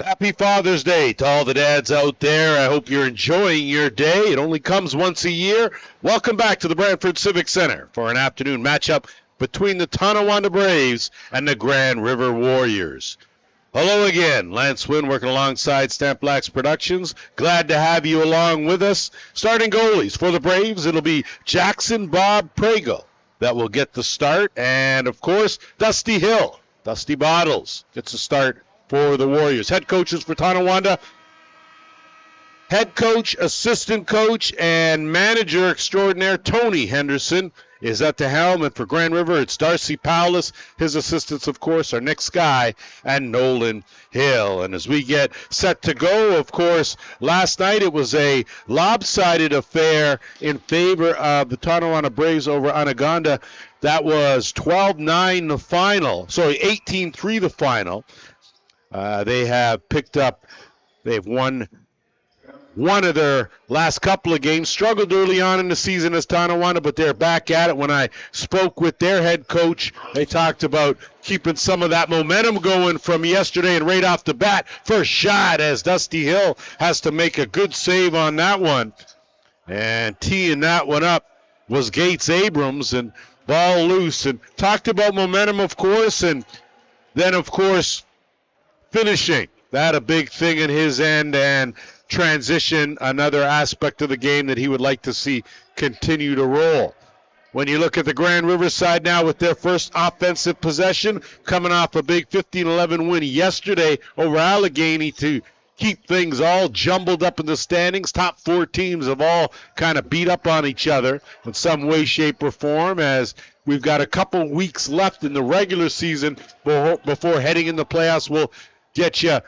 Happy Father's Day to all the dads out there. I hope you're enjoying your day. It only comes once a year. Welcome back to the Brantford Civic Center for an afternoon matchup between the Tonawanda Braves and the Grand River Warriors. Hello again, Lance Wynn working alongside Stamp Blacks Productions. Glad to have you along with us. Starting goalies for the Braves, it'll be Jackson Bob Prego that will get the start. And, of course, Dusty Hill. Dusty Bottles gets the start for the Warriors. Head coaches for Tonawanda, head coach, assistant coach, and manager extraordinaire Tony Henderson is at the helm. And for Grand River, it's Darcy Powless. His assistants, of course, are Nick Skye and Nolan Hill. And as we get set to go, of course, last night it was a lopsided affair in favor of the Tonawanda Braves over Onondaga. That was 12-9 the final. Sorry, 18-3 the final. They've won one of their last couple of games, struggled early on in the season as Tonawanda, but they're back at it. When I spoke with their head coach, they talked about keeping some of that momentum going from yesterday, and right off the bat, first shot as Dusty Hill has to make a good save on that one. And teeing that one up was Gates Abrams, and ball loose, and talked about momentum, of course, and then, of course, finishing. That a big thing in his end, and transition, another aspect of the game that he would like to see continue to roll. When you look at the Grand River side now with their first offensive possession, coming off a big 15-11 win yesterday over Allegany to keep things all jumbled up in the standings. Top four teams have all kind of beat up on each other in some way, shape, or form, as we've got a couple weeks left in the regular season before heading in the playoffs. We'll get you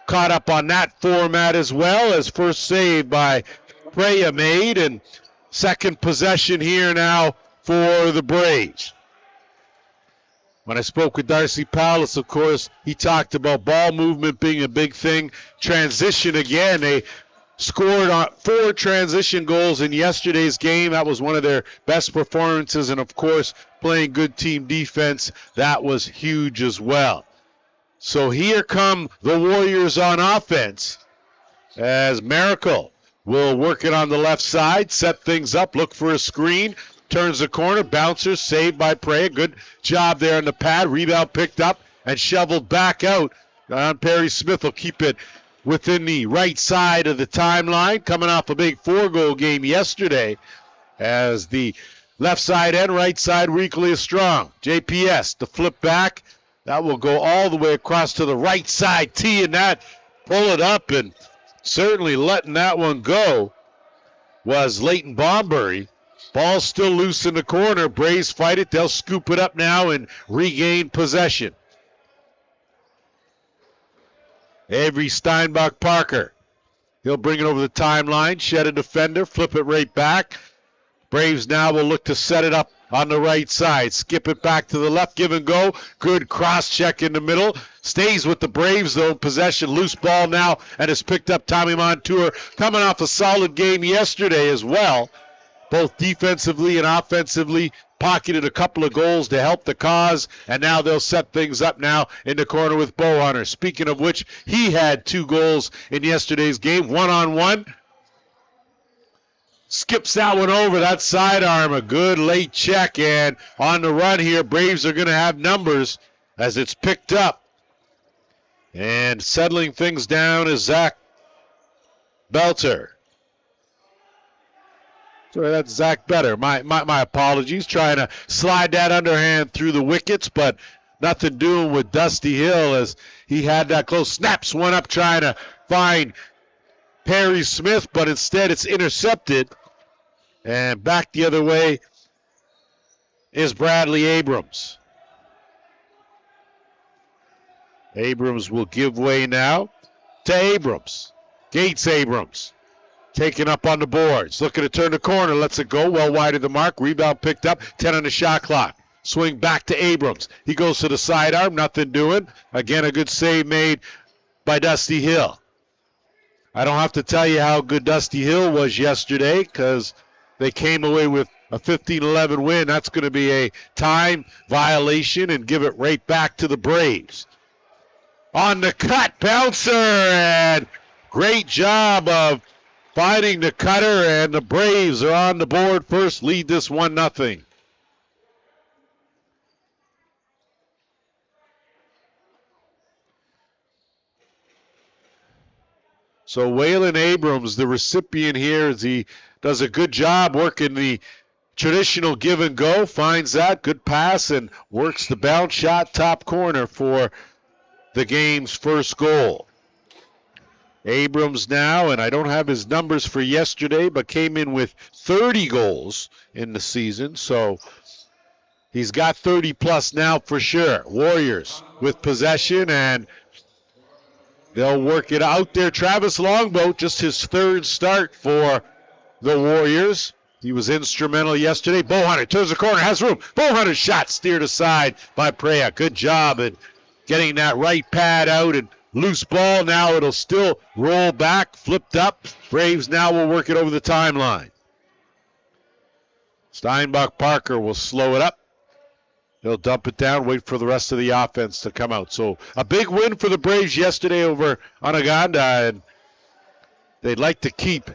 caught up on that format as well, as first save by Preya made, and second possession here now for the Braves. When I spoke with Darcy Powless, of course, he talked about ball movement being a big thing. Transition again. They scored 4 transition goals in yesterday's game. That was one of their best performances, and, of course, playing good team defense. That was huge as well. So here come the Warriors on offense, as Miracle will work it on the left side, set things up, look for a screen, turns the corner, bouncer, saved by Prey. Good job there on the pad. Rebound picked up and shoveled back out. Perry Smith will keep it within the right side of the timeline, coming off a big 4-goal game yesterday, as the left side and right side were equally as strong. JPS, the flip back. That will go all the way across to the right side. T and that, pull it up, and certainly letting that one go was Leighton Bombury. Ball still loose in the corner. Braves fight it. They'll scoop it up now and regain possession. Avery Steinbach Parker. He'll bring it over the timeline, shed a defender, flip it right back. Braves now will look to set it up on the right side. Skip it back to the left, give and go. Good cross check in the middle. Stays with the Braves, though, in possession. Loose ball now, and has picked up Tommy Montour, coming off a solid game yesterday as well. Both defensively and offensively, pocketed a couple of goals to help the cause, and now they'll set things up now in the corner with Bowhunter. Speaking of which, he had 2 goals in yesterday's game, 1-on-1. Skips that one over, that sidearm, a good late check, and on the run here, Braves are going to have numbers as it's picked up. And settling things down is Zach Belter. Sorry, that's Zach Better. My apologies. Trying to slide that underhand through the wickets, but nothing doing with Dusty Hill as he had that close. Snaps one up trying to find Perry Smith, but instead it's intercepted. And back the other way is Bradley Abrams. Abrams will give way now to Abrams. Gates Abrams taken up on the boards. Looking to turn the corner. Lets it go well wide of the mark. Rebound picked up. 10 on the shot clock. Swing back to Abrams. He goes to the sidearm. Nothing doing. Again, a good save made by Dusty Hill. I don't have to tell you how good Dusty Hill was yesterday because they came away with a 15-11 win. That's going to be a time violation and give it right back to the Braves. on the cut, bouncer, and great job of finding the cutter, and the Braves are on the board first, lead this 1-0. So Waylon Abrams, the recipient here, as he does a good job working the traditional give and go, finds that, good pass, and works the bounce shot top corner for the game's first goal. Abrams now, and I don't have his numbers for yesterday, but came in with 30 goals in the season, so he's got 30 plus now for sure. Warriors with possession, and they'll work it out there. Travis Longboat, just his third start for the Warriors. He was instrumental yesterday. Bowhunter turns the corner, has room. Bowhunter's shot steered aside by Preya. Good job at getting that right pad out, and loose ball. Now it'll still roll back, flipped up. Braves now will work it over the timeline. Steinbach Parker will slow it up. He'll dump it down, wait for the rest of the offense to come out. So a big win for the Braves yesterday over Onondaga, and they'd like to keep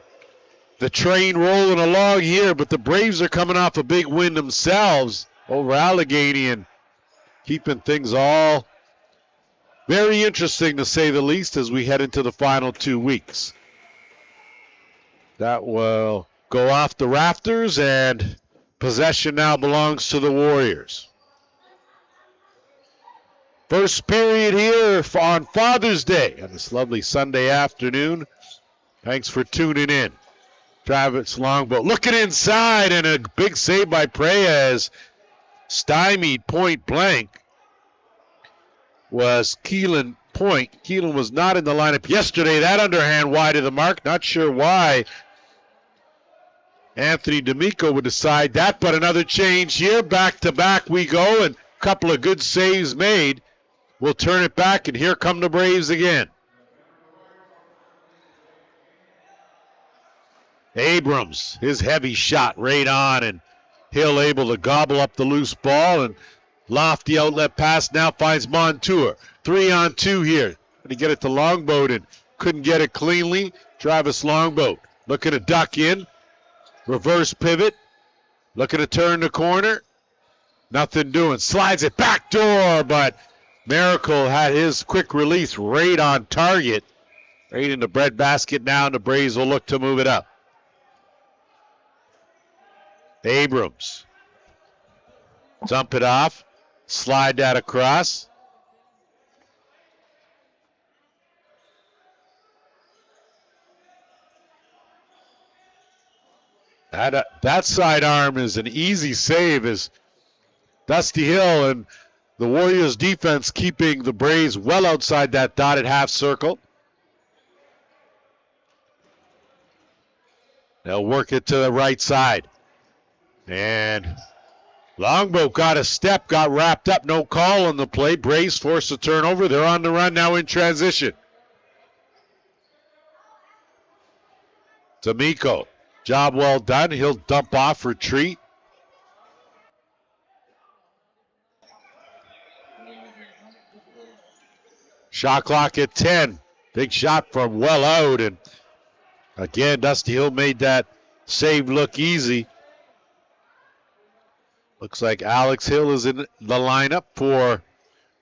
the train rolling along here, but the Braves are coming off a big win themselves over Allegany and keeping things all very interesting, to say the least, as we head into the final 2 weeks. That will go off the rafters, and possession now belongs to the Warriors. First period here on Father's Day on this lovely Sunday afternoon. Thanks for tuning in. Travis Longboat looking inside, and a big save by Preya as stymied point blank was Keelan Point. Keelan was not in the lineup yesterday. That underhand wide of the mark. Not sure why Anthony D'Amico would decide that, but another change here. Back to back we go, and a couple of good saves made. We'll turn it back, and here come the Braves again. Abrams, his heavy shot right on, and Hill able to gobble up the loose ball, and lofty outlet pass now finds Montour. 3-on-2 here. But he get it to Longboat and couldn't get it cleanly. Travis Longboat looking to duck in. Reverse pivot. Looking to turn the corner. Nothing doing. Slides it back door, but Miracle had his quick release right on target. Right in the breadbasket now, and the Braves will look to move it up. Abrams. Dump it off. Slide that across. That sidearm is an easy save as Dusty Hill and the Warriors defense keeping the Braves well outside that dotted half circle. They'll work it to the right side. And Longboat got a step, got wrapped up, no call on the play. Braves forced a turnover. They're on the run now in transition. D'Amico, job well done. He'll dump off, retreat. Shot clock at 10. Big shot from well out, and again, Dusty Hill made that save look easy. Looks like Alex Hill is in the lineup for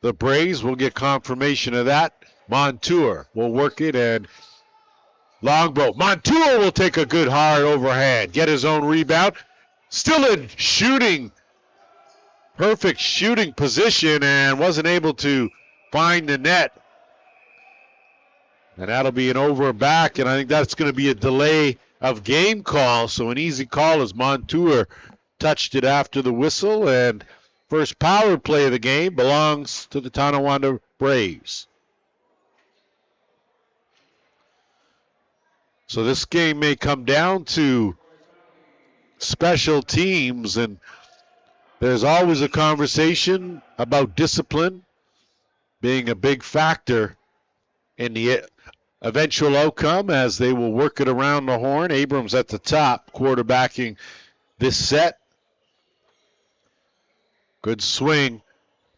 the Braves. We'll get confirmation of that. Montour will work it, and Longboat. Montour will take a good hard overhand, get his own rebound. Still in shooting, perfect shooting position, and wasn't able to find the net. And that'll be an over and back, and I think that's going to be a delay of game call. So an easy call as Montour touched it after the whistle, and first power play of the game belongs to the Tonawanda Braves. So this game may come down to special teams, and there's always a conversation about discipline being a big factor in the eventual outcome as they will work it around the horn. Abrams at the top, quarterbacking this set. Good swing.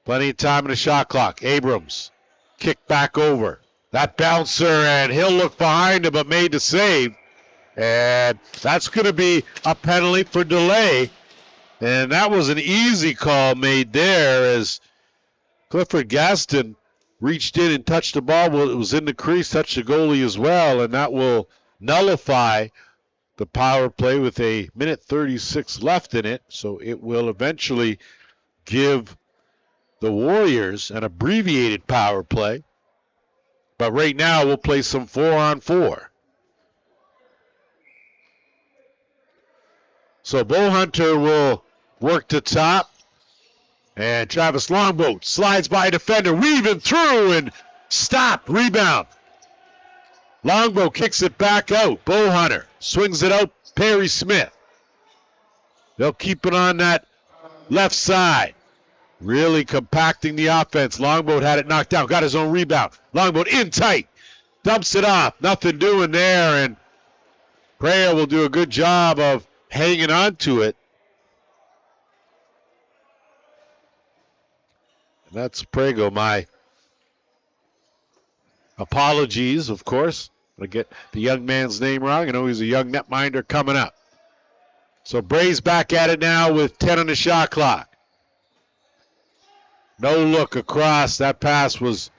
Plenty of time in the shot clock. Abrams kick back over. That bouncer, and he'll look behind him, but made the save. And that's going to be a penalty for delay. And that was an easy call made there as Clifford Gaston reached in and touched the ball. Well, it was in the crease, touched the goalie as well, and that will nullify the power play with a minute 36 left in it. So it will eventually give the Warriors an abbreviated power play. But right now we'll play some 4-on-4. So Bowhunter will work to top. And Travis Longboat slides by a defender, weaving through and stop, rebound. Longboat kicks it back out. Bowhunter swings it out, Perry Smith. They'll keep it on that left side. Really compacting the offense. Longboat had it knocked down, got his own rebound. Longboat in tight, dumps it off. Nothing doing there, and Prayer will do a good job of hanging on to it. And that's Prego. My apologies, of course. I get the young man's name wrong. I know he's a young netminder coming up. So Braves back at it now with 10 on the shot clock. No look across. That pass was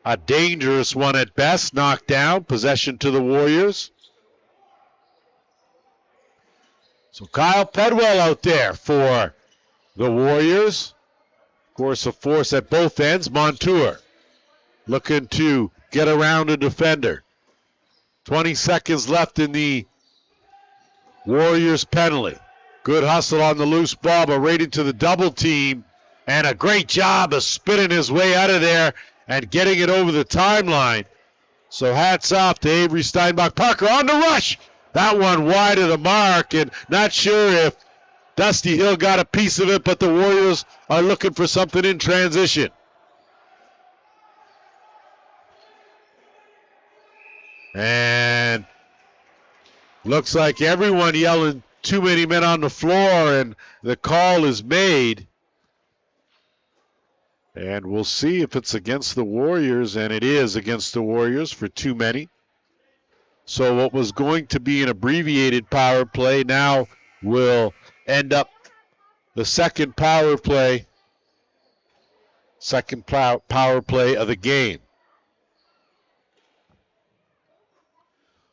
a dangerous one at best. Knocked down. Possession to the Warriors. So Kyle Pedwell out there for the Warriors. Of course, a force at both ends. Montour looking to get around a defender. 20 seconds left in the Warriors penalty. Good hustle on the loose ball, but right into the double team. And a great job of spinning his way out of there and getting it over the timeline. So hats off to Avery Steinbach. Parker on the rush. That one wide of the mark, and not sure if Dusty Hill got a piece of it, but the Warriors are looking for something in transition. And looks like everyone yelling too many men on the floor, and the call is made. And we'll see if it's against the Warriors, and it is against the Warriors for too many. So what was going to be an abbreviated power play now will end up the second power play of the game.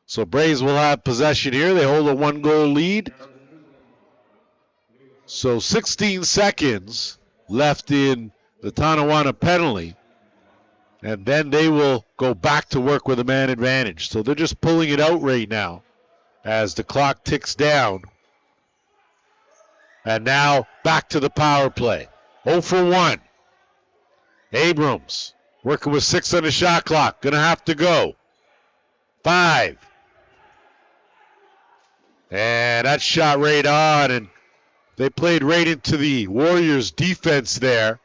So Braves will have possession here. They hold a 1-goal lead. So 16 seconds left in the Tonawanda penalty. And then they will go back to work with a man advantage. So they're just pulling it out right now as the clock ticks down. And now back to the power play. 0 for 1. Abrams working with 6 on the shot clock. Going to have to go. 5. And that shot right on. And they played right into the Warriors' defense there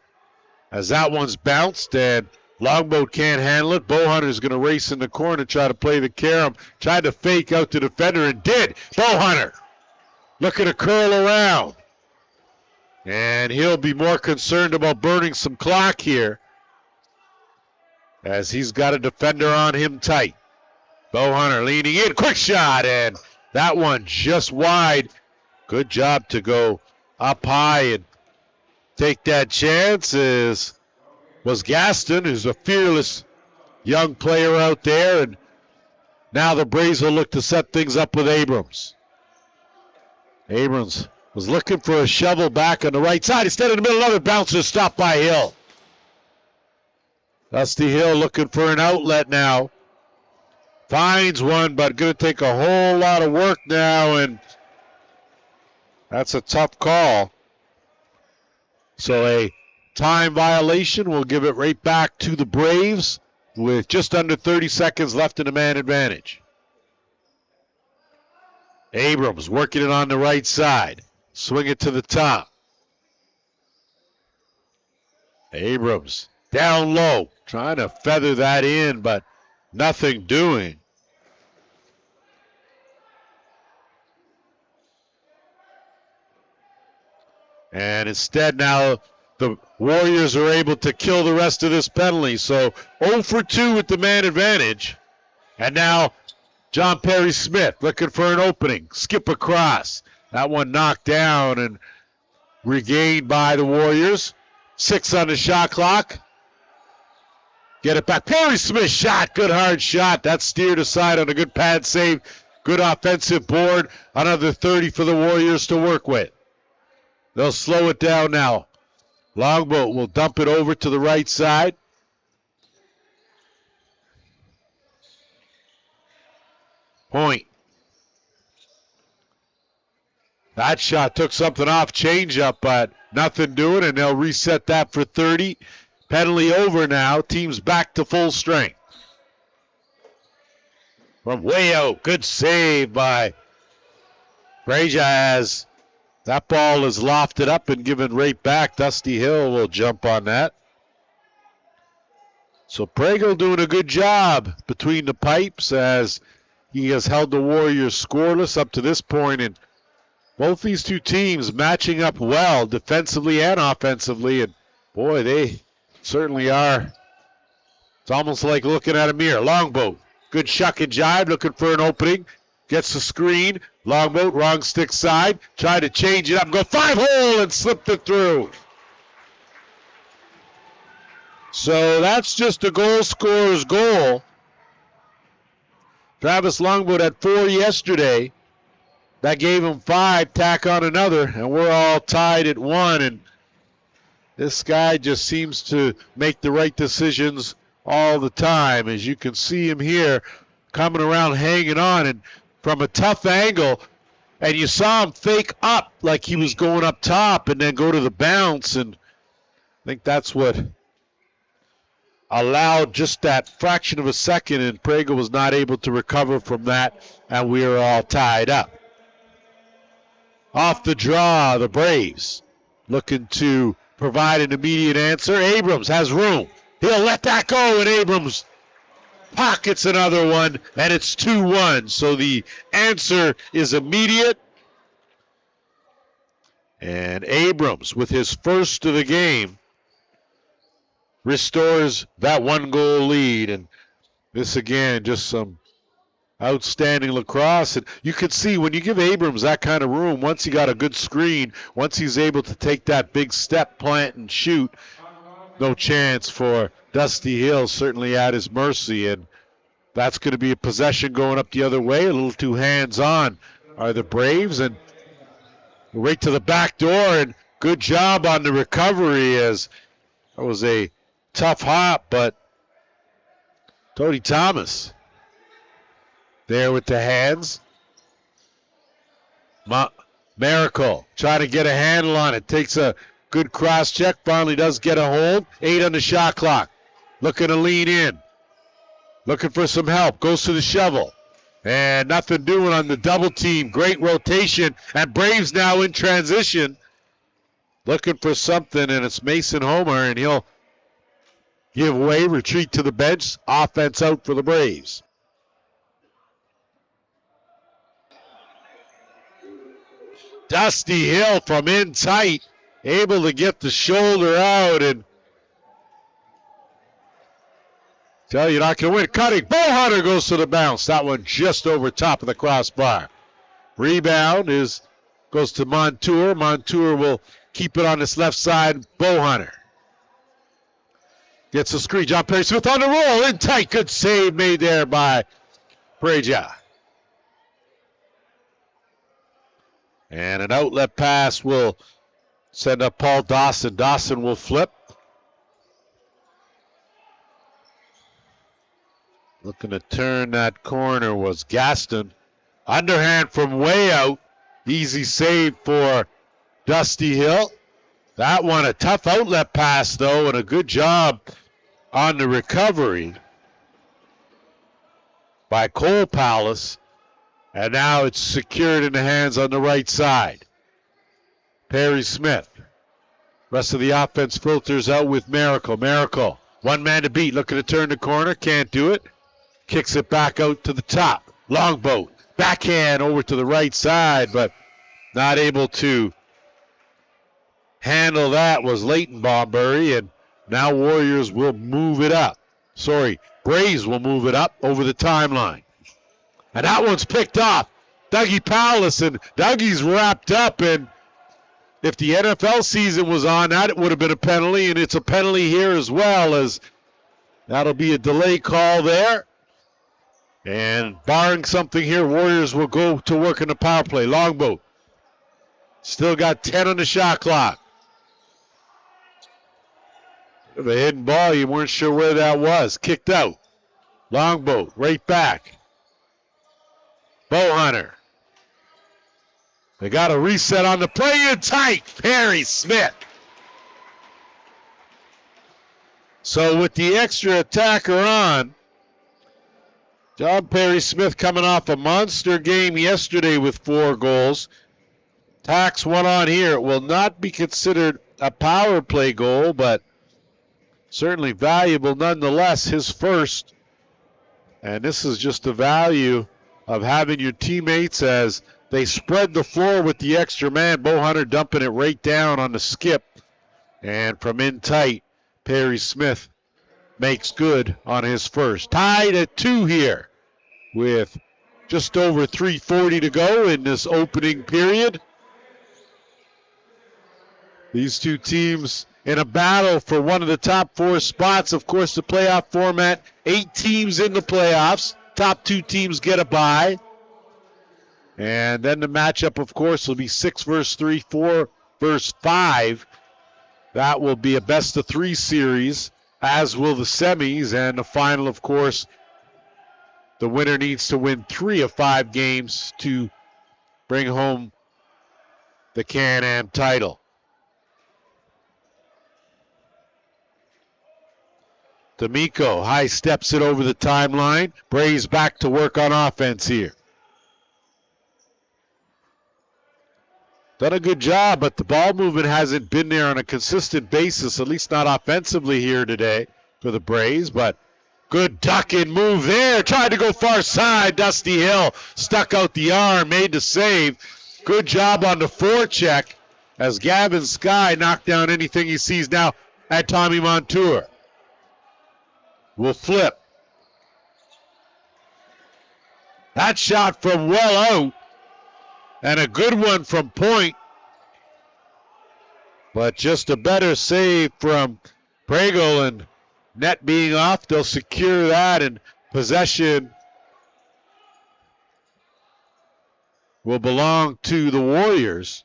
as that one's bounced. And Longboat can't handle it. Bowhunter's going to race in the corner, try to play the carom. Tried to fake out the defender and did. Bowhunter looking to curl around. And he'll be more concerned about burning some clock here as he's got a defender on him tight. Bowhunter leaning in. Quick shot, and that one just wide. Good job to go up high and take that chance. Was Gaston, who's a fearless young player out there. And now the Braves will look to set things up with Abrams. Abrams was looking for a shovel back on the right side. Instead, in the middle, another bouncer stopped by Hill. Dusty Hill looking for an outlet now. Finds one, but going to take a whole lot of work now, and that's a tough call. So a time violation. We'll give it right back to the Braves with just under 30 seconds left in the man advantage. Abrams working it on the right side. Swing it to the top. Abrams down low. Trying to feather that in, but nothing doing. And instead now the Warriors are able to kill the rest of this penalty. So 0 for 2 with the man advantage. And now John Perry Smith looking for an opening. Skip across. That one knocked down and regained by the Warriors. 6 on the shot clock. Get it back. Perry Smith shot. Good hard shot. That steered aside on a good pad save. Good offensive board. Another 30 for the Warriors to work with. They'll slow it down now. Longboat will dump it over to the right side. Point. That shot took something off, change up, but nothing doing, and they'll reset that for 30. Penalty over now. Team's back to full strength. From way out, good save by Brazier as that ball is lofted up and given right back. Dusty Hill will jump on that. So Prago doing a good job between the pipes as he has held the Warriors scoreless up to this point, and both these two teams matching up well defensively and offensively, and boy, they certainly are. It's almost like looking at a mirror. Longboat, good shuck and jive, looking for an opening. Gets the screen. Longboat, wrong stick side. Tried to change it up and go 5-hole and slipped it through. So that's just a goal scorer's goal. Travis Longboat had 4 yesterday. That gave him 5, tack on another, and we're all tied at 1. And this guy just seems to make the right decisions all the time. As you can see him here, coming around, hanging on, and from a tough angle, and you saw him fake up like he was going up top and then go to the bounce, and I think that's what allowed just that fraction of a second, and Prago was not able to recover from that, and we are all tied up. Off the draw, the Braves looking to provide an immediate answer. Abrams has room. He'll let that go, and Abrams pockets another one, and it's 2-1. So the answer is immediate. And Abrams, with his first of the game, restores that 1-goal lead. And this, again, just some outstanding lacrosse. And you can see when you give Abrams that kind of room, once he got a good screen, once he's able to take that big step, plant, and shoot, no chance for Dusty Hill, certainly at his mercy. And that's going to be a possession going up the other way. A little too hands-on are the Braves. And right to the back door, and good job on the recovery, as that was a tough hop, but Tony Thomas there with the hands. Miracle trying to get a handle on it. Takes a good cross check. Finally does get a hold. 8 on the shot clock. Looking to lean in. Looking for some help. Goes to the shovel. And nothing doing on the double team. Great rotation. And Braves now in transition. Looking for something, and it's Mason Homer, and he'll give way, retreat to the bench. Offense out for the Braves. Dusty Hill from in tight, able to get the shoulder out, and tell you, you're not going to win. Cutting. Bowhunter goes to the bounce. That one just over top of the crossbar. Rebound goes to Montour. Montour will keep it on this left side. Bowhunter gets the screen. John Perry Smith on the roll. In tight. Good save made there by Praja. And an outlet pass will send up Paul Dawson. Dawson will flip. Looking to turn that corner was Gaston. Underhand from way out. Easy save for Dusty Hill. That one a tough outlet pass, though, and a good job on the recovery by Cole Palace. And now it's secured in the hands on the right side. Perry Smith. Rest of the offense filters out with Miracle. Miracle, one man to beat, looking to turn the corner, can't do it. Kicks it back out to the top. Longboat, backhand over to the right side, but not able to handle that was Leighton Baubury, and now Warriors will move it up. Braves will move it up over the timeline. And that one's picked off. Dougie Powless, and Dougie's wrapped up, and if the NFL season was on, that would have been a penalty, and it's a penalty here as well, as that'll be a delay call there. And barring something here, Warriors will go to work in the power play. Longboat. Still got 10 on the shot clock. A hidden ball, you weren't sure where that was. Kicked out. Longboat, right back. Bowhunter. They got a reset on the play in tight. Perry Smith. So with the extra attacker on, John Perry Smith coming off a monster game yesterday with 4 goals. Tacks one on here. It will not be considered a power play goal, but certainly valuable nonetheless. His first. And this is just the value of having your teammates as they spread the floor with the extra man. Bowhunter dumping it right down on the skip. And from in tight, Perry Smith makes good on his first. Tied at 2 here with just over 3:40 to go in this opening period. These two teams in a battle for one of the top 4 spots. Of course, the playoff format, 8 teams in the playoffs. Top 2 teams get a bye. And then the matchup, of course, will be 6 versus 3, 4 versus 5. That will be a best-of-3 series, as will the semis. And the final, of course, the winner needs to win 3 of 5 games to bring home the Can-Am title. D'Amico high steps it over the timeline. Braves back to work on offense here. Done a good job, but the ball movement hasn't been there on a consistent basis, at least not offensively here today for the Braves. But good duck and move there. Tried to go far side. Dusty Hill stuck out the arm, made the save. Good job on the forecheck as Gavin Skye knocked down anything he sees now at Tommy Montour. Will flip. That shot from well out. And a good one from point. But just a better save from Pregel, and net being off, they'll secure that, and possession will belong to the Warriors.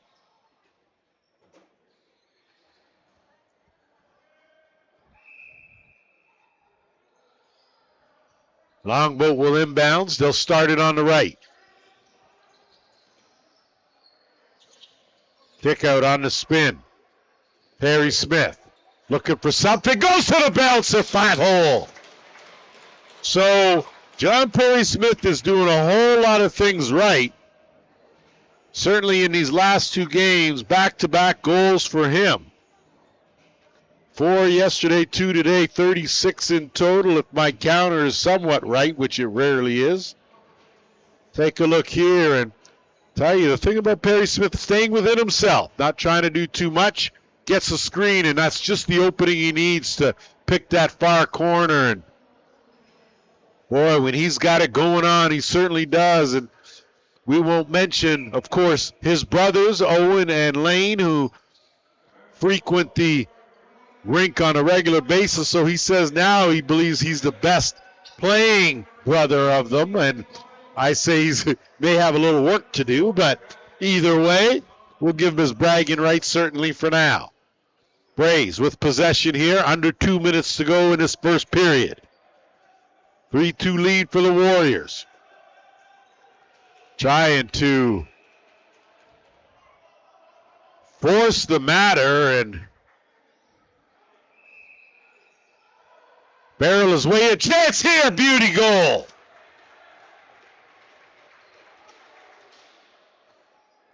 Longboat will inbounds. They'll start it on the right. Kick out on the spin. Perry Smith looking for something. Goes to the bouncer, flat hole. So John Perry Smith is doing a whole lot of things right. Certainly in these last 2 games, back-to-back goals for him. 4 yesterday, 2 today, 36 in total, if my counter is somewhat right, which it rarely is. Take a look here, and tell you the thing about Perry Smith, staying within himself, not trying to do too much, gets a screen, and that's just the opening he needs to pick that far corner. And boy, when he's got it going on, he certainly does. And we won't mention, of course, his brothers, Owen and Lane, who frequent the rink on a regular basis. So he says now he believes he's the best playing brother of them. And I say he may have a little work to do, but either way, we'll give him his bragging rights certainly for now. Braves with possession here, under 2 minutes to go in this first period. 3-2 lead for the Warriors. Trying to force the matter and barrel his way. A chance here, beauty goal.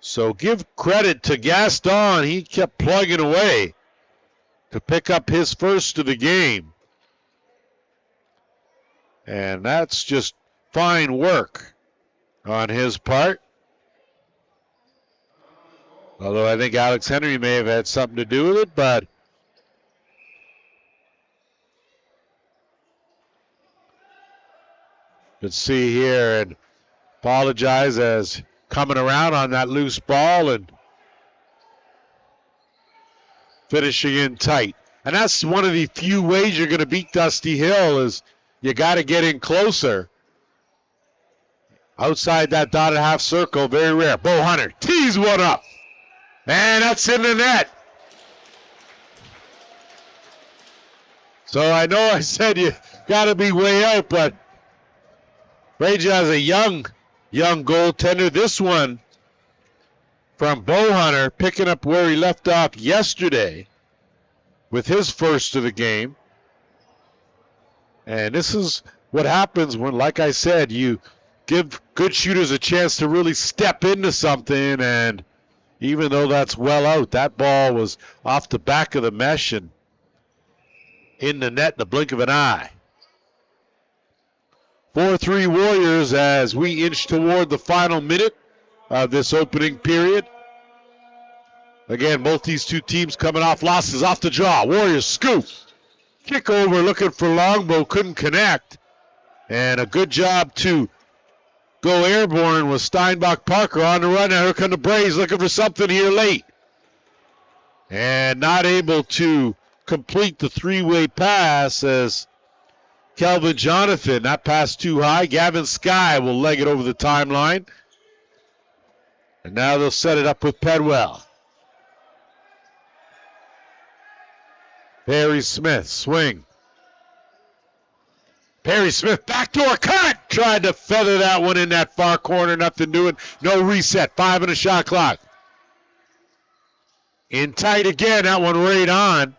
So give credit to Gaston. He kept plugging away to pick up his first of the game. And that's just fine work on his part. Although I think Alex Henry may have had something to do with it, but let's see here, and apologize as coming around on that loose ball and finishing in tight. And that's one of the few ways you're going to beat Dusty Hill is you got to get in closer. Outside that dotted half circle, very rare. Bo Hunter tees one up. And that's in the net. So I know I said you got to be way out, but Braves has a young goaltender. This one from Bo Hunter, picking up where he left off yesterday with his first of the game. And this is what happens when, like I said, you give good shooters a chance to really step into something. And even though that's well out, that ball was off the back of the mesh and in the net in the blink of an eye. 4-3 Warriors as we inch toward the final minute of this opening period. Again, both these two teams coming off losses off the draw. Warriors scoop. Kick over looking for Longbow, couldn't connect. And a good job to go airborne with Steinbach Parker on the run. Now here come the Braves looking for something here late. And not able to complete the three-way pass as Kelvin Jonathan, that pass too high. Gavin Skye will leg it over the timeline. And now they'll set it up with Pedwell. Perry Smith, swing. Perry Smith, backdoor cut! Tried to feather that one in that far corner, nothing doing. No reset, 5 on the shot clock. In tight again, that one right on.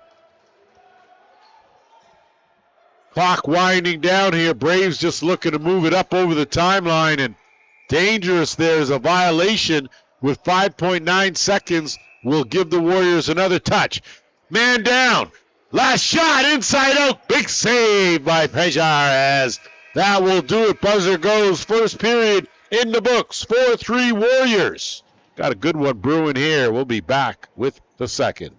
Clock winding down here. Braves just looking to move it up over the timeline, and dangerous. There's a violation with 5.9 seconds. Will give the Warriors another touch. Man down. Last shot inside out. Big save by Pejar as that will do it. Buzzer goes. First period in the books. 4-3 Warriors. Got a good one brewing here. We'll be back with the second.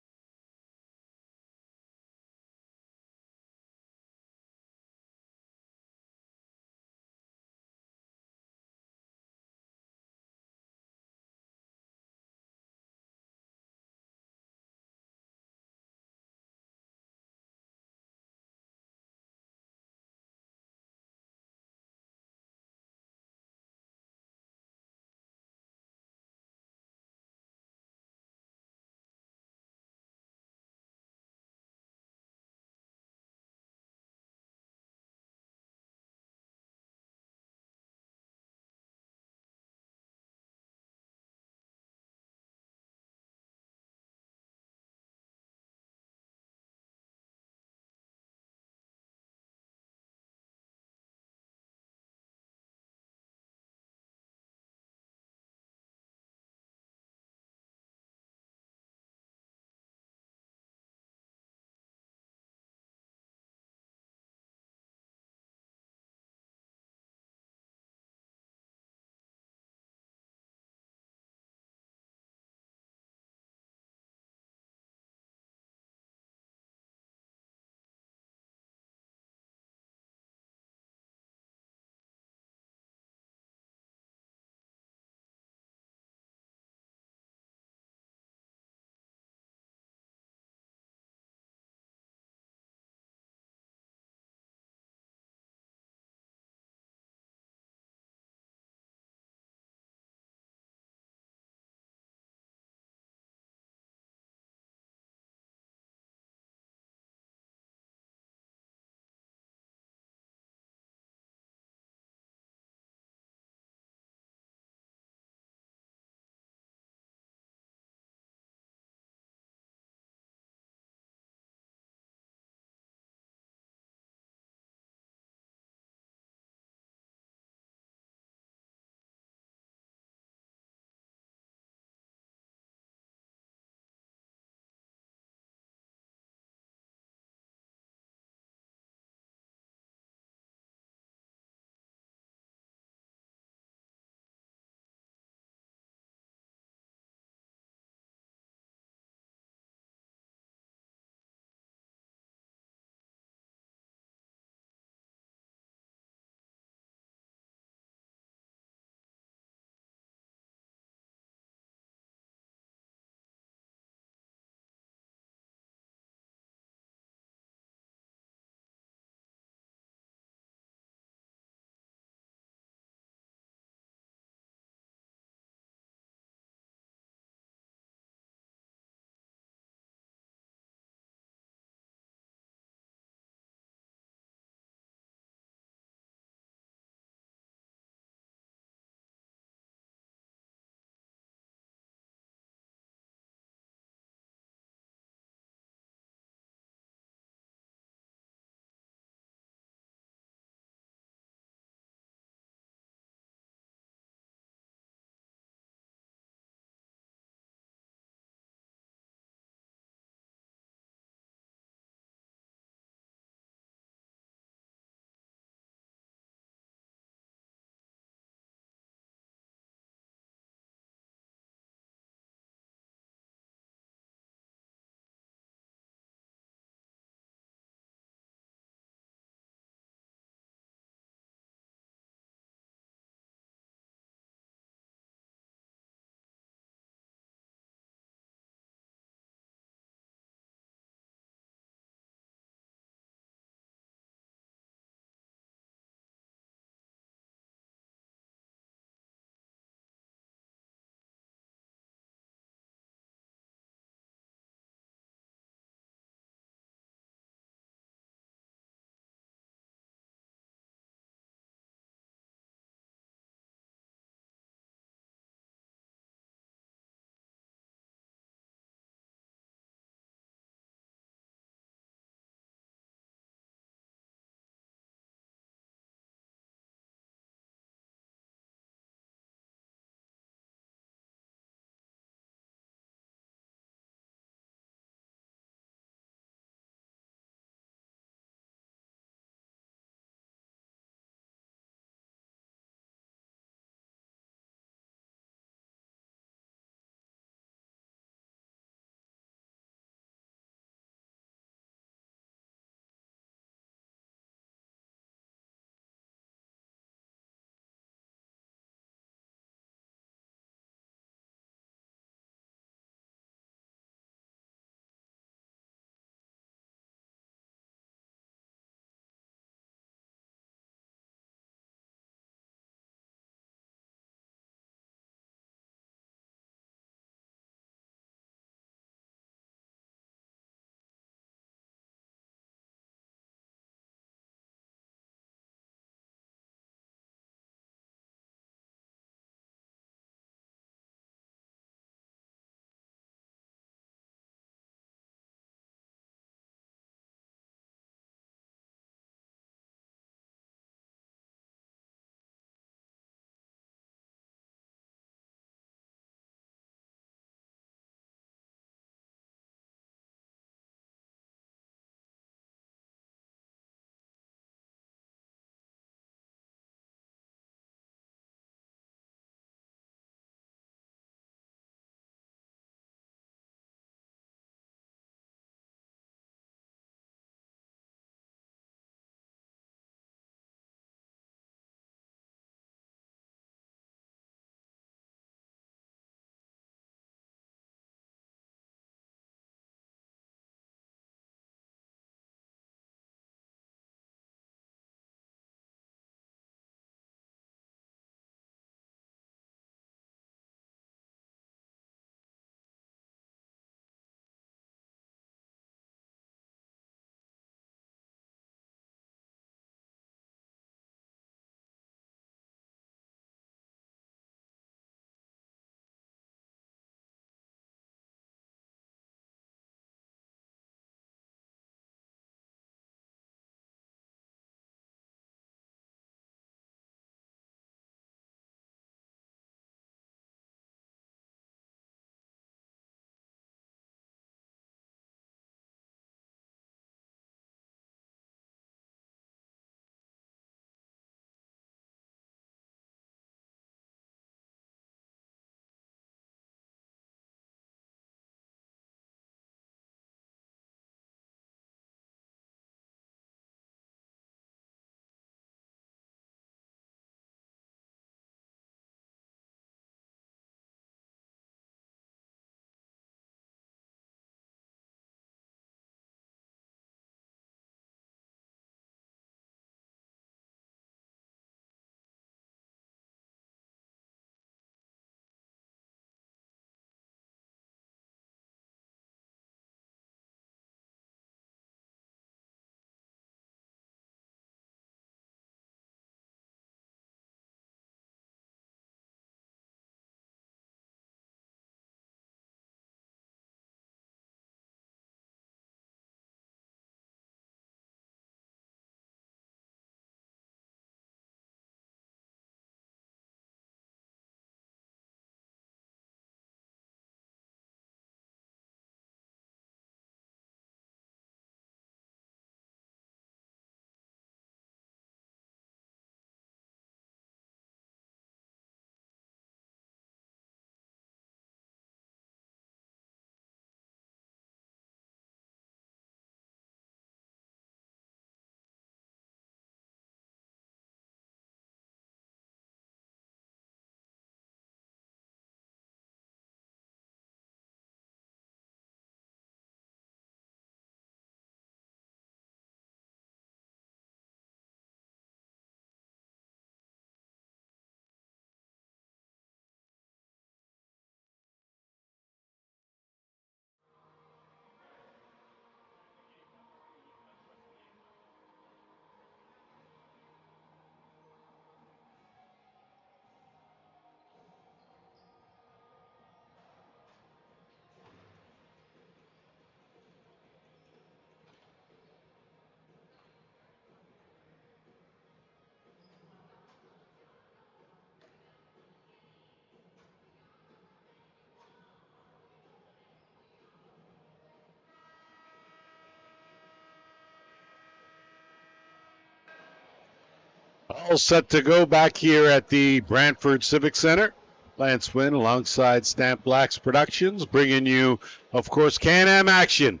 All set to go back here at the Brantford Civic Center. Lance Wynn alongside Stamp Blacks Productions, bringing you, of course, Can-Am action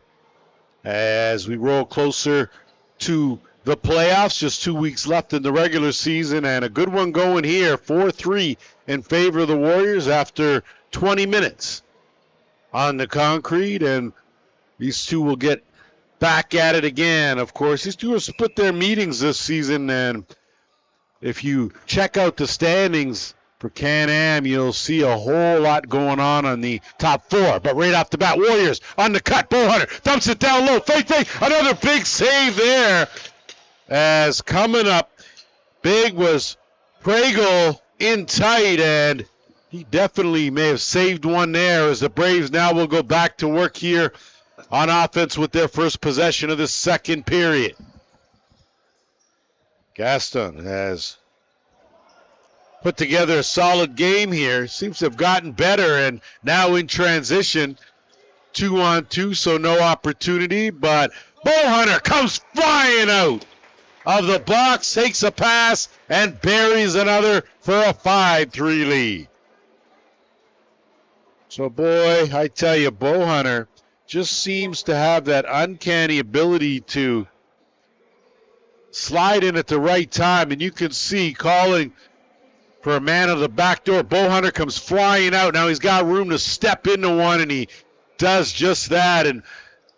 as we roll closer to the playoffs. Just 2 weeks left in the regular season, and a good one going here, 4-3 in favor of the Warriors after 20 minutes on the concrete, and these two will get back at it again. Of course, these two have split their meetings this season, and if you check out the standings for Can-Am, you'll see a whole lot going on the top four. But right off the bat, Warriors on the cut. Bowhunter dumps it down low. Fake. Another big save there. As coming up big was Pragle in tight, and he definitely may have saved one there, as the Braves now will go back to work here on offense with their first possession of the second period. Gaston has put together a solid game here. Seems to have gotten better, and now in transition, 2-on-2, so no opportunity. But Bowhunter comes flying out of the box, takes a pass, and buries another for a 5-3 lead. So, boy, I tell you, Bowhunter just seems to have that uncanny ability to slide in at the right time, and you can see calling for a man of the back door. Bowhunter comes flying out. Now he's got room to step into one, and he does just that. And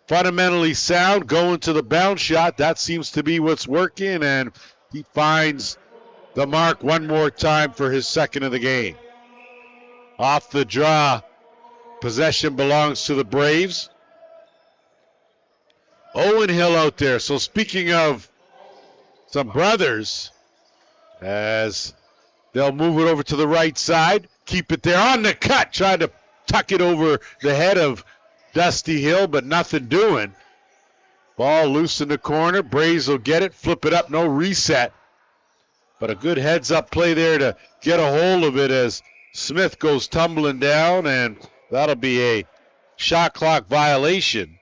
fundamentally sound, going to the bounce shot. That seems to be what's working, and he finds the mark one more time for his second of the game. Off the draw, possession belongs to the Braves. Owen Hill out there. So speaking of some brothers, as they'll move it over to the right side, keep it there on the cut, trying to tuck it over the head of Dusty Hill, but nothing doing. Ball loose in the corner. Braves will get it, flip it up, no reset. But a good heads-up play there to get a hold of it as Smith goes tumbling down, and that'll be a shot clock violation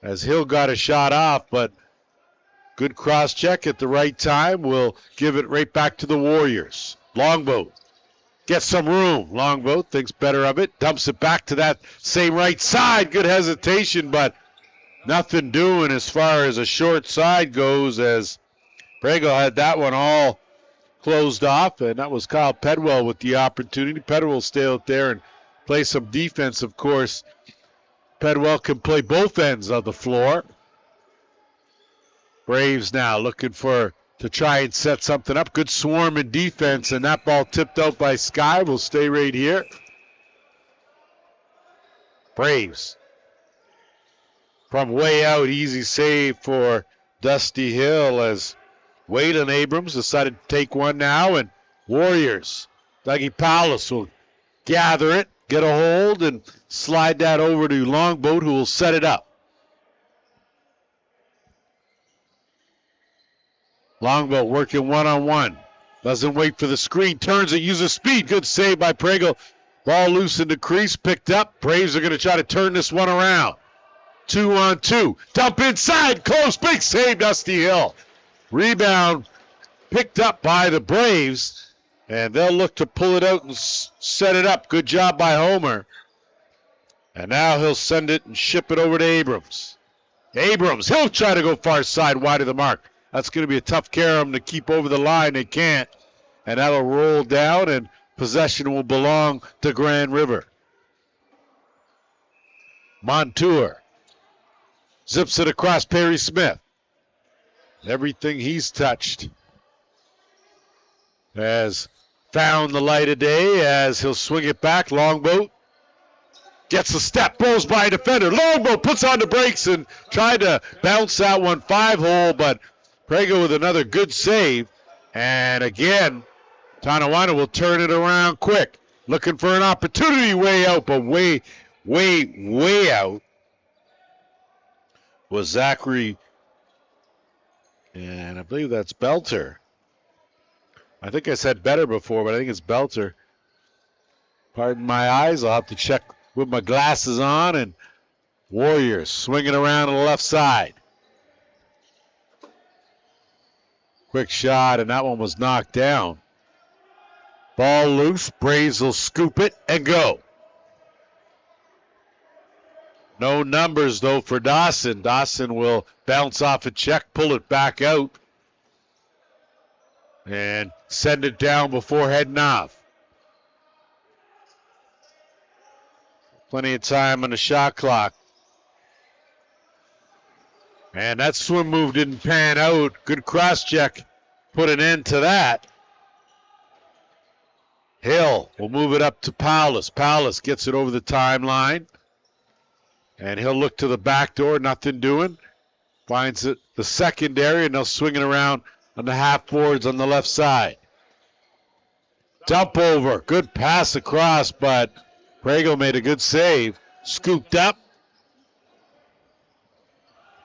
as Hill got a shot off, but good cross check at the right time will give it right back to the Warriors. Longboat gets some room. Longboat thinks better of it, dumps it back to that same right side. Good hesitation, but nothing doing as far as a short side goes, as Pragle had that one all closed off, and that was Kyle Pedwell with the opportunity. Pedwell will stay out there and play some defense, of course. Pedwell can play both ends of the floor. Braves now looking to try and set something up. Good swarm in defense, and that ball tipped out by Sky will stay right here. Braves from way out, easy save for Dusty Hill as Waylon Abrams decided to take one now, and Warriors, Dougie Paulus will gather it, get a hold, and slide that over to Longboat, who will set it up. Longboat working one-on-one. Doesn't wait for the screen. Turns it, uses speed. Good save by Pragle. Ball loose in the crease, picked up. Braves are going to try to turn this one around. 2-on-2. Dump inside. Close. Big save, Dusty Hill. Rebound picked up by the Braves, and they'll look to pull it out and set it up. Good job by Homer. And now he'll send it and ship it over to Abrams. Abrams, he'll try to go far side, wide of the mark. That's going to be a tough carom to keep over the line. They can't. And that'll roll down, and possession will belong to Grand River. Montour zips it across Perry Smith. Everything he's touched has found the light of day as he'll swing it back. Longboat gets a step, blows by a defender. Longboat puts on the brakes and tried to bounce that one 5-hole, but Pragle with another good save. And again, Tonawanda will turn it around quick. Looking for an opportunity way out, but way out was Zachary. And I believe that's Belter. I think I said better before, but I think it's Belter. Pardon my eyes. I'll have to check with my glasses on. And Warriors swinging around on the left side. Quick shot, and that one was knocked down. Ball loose. Braves will scoop it and go. No numbers, though, for Dawson. Dawson will bounce off a check, pull it back out, and send it down before heading off. Plenty of time on the shot clock. And that swim move didn't pan out. Good cross check. Put an end to that. Hill will move it up to Paulus. Paulus gets it over the timeline. And he'll look to the back door. Nothing doing. Finds it the secondary, and they'll swing it around on the half boards on the left side. Dump over. Good pass across, but Pragel made a good save. Scooped up.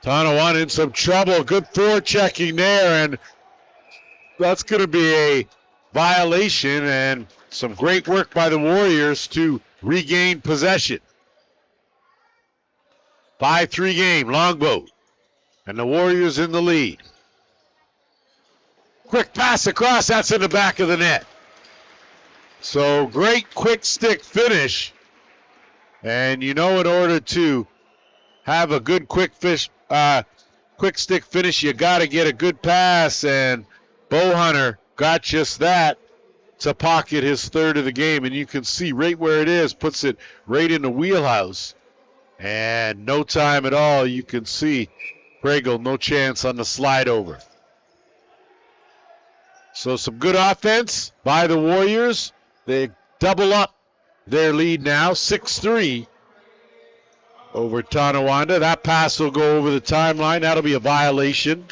Tonawanda in some trouble. Good forechecking there, and that's going to be a violation, and some great work by the Warriors to regain possession. 5-3 game, Longboat, and the Warriors in the lead. Quick pass across, that's in the back of the net. So great quick stick finish, and you know in order to have a good quick stick finish, you got to get a good pass, and Bowhunter got just that to pocket his third of the game, and you can see right where it is, puts it right in the wheelhouse, and no time at all. You can see Pragel, no chance on the slide over. So some good offense by the Warriors. They double up their lead now, 6-3 over Tonawanda. That pass will go over the timeline. That'll be a violation,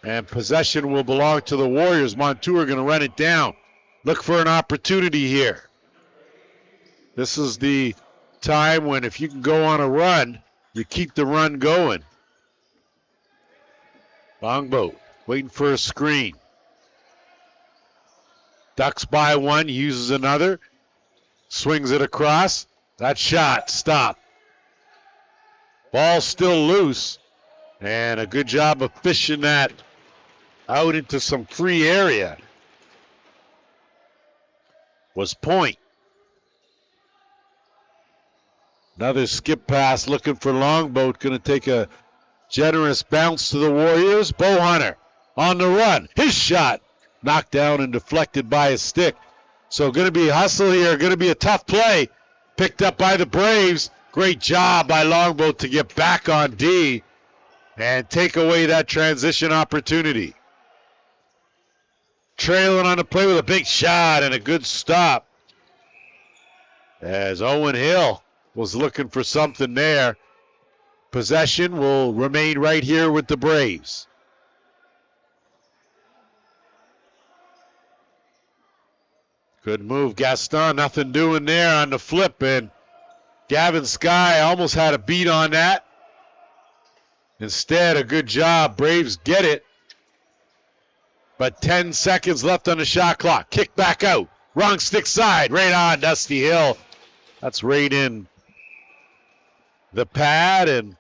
and possession will belong to the Warriors. Montour going to run it down. Look for an opportunity here. This is the time when if you can go on a run, you keep the run going. Longboat waiting for a screen. Ducks by one, uses another. Swings it across. That shot stopped. Ball still loose. And a good job of fishing that out into some free area was Point. Another skip pass looking for Longboat. Going to take a generous bounce to the Warriors. Bowhunter on the run. His shot knocked down and deflected by a stick. So going to be a hustle here. Going to be a tough play. Picked up by the Braves. Great job by Longboat to get back on D and take away that transition opportunity. Trailing on the play with a big shot and a good stop, as Owen Hill was looking for something there. Possession will remain right here with the Braves. Good move, Gaston. Nothing doing there on the flip, and Gavin Skye almost had a beat on that. Instead, a good job. Braves get it. But 10 seconds left on the shot clock. Kick back out. Wrong stick side. Right on Dusty Hill. That's right in the pad. And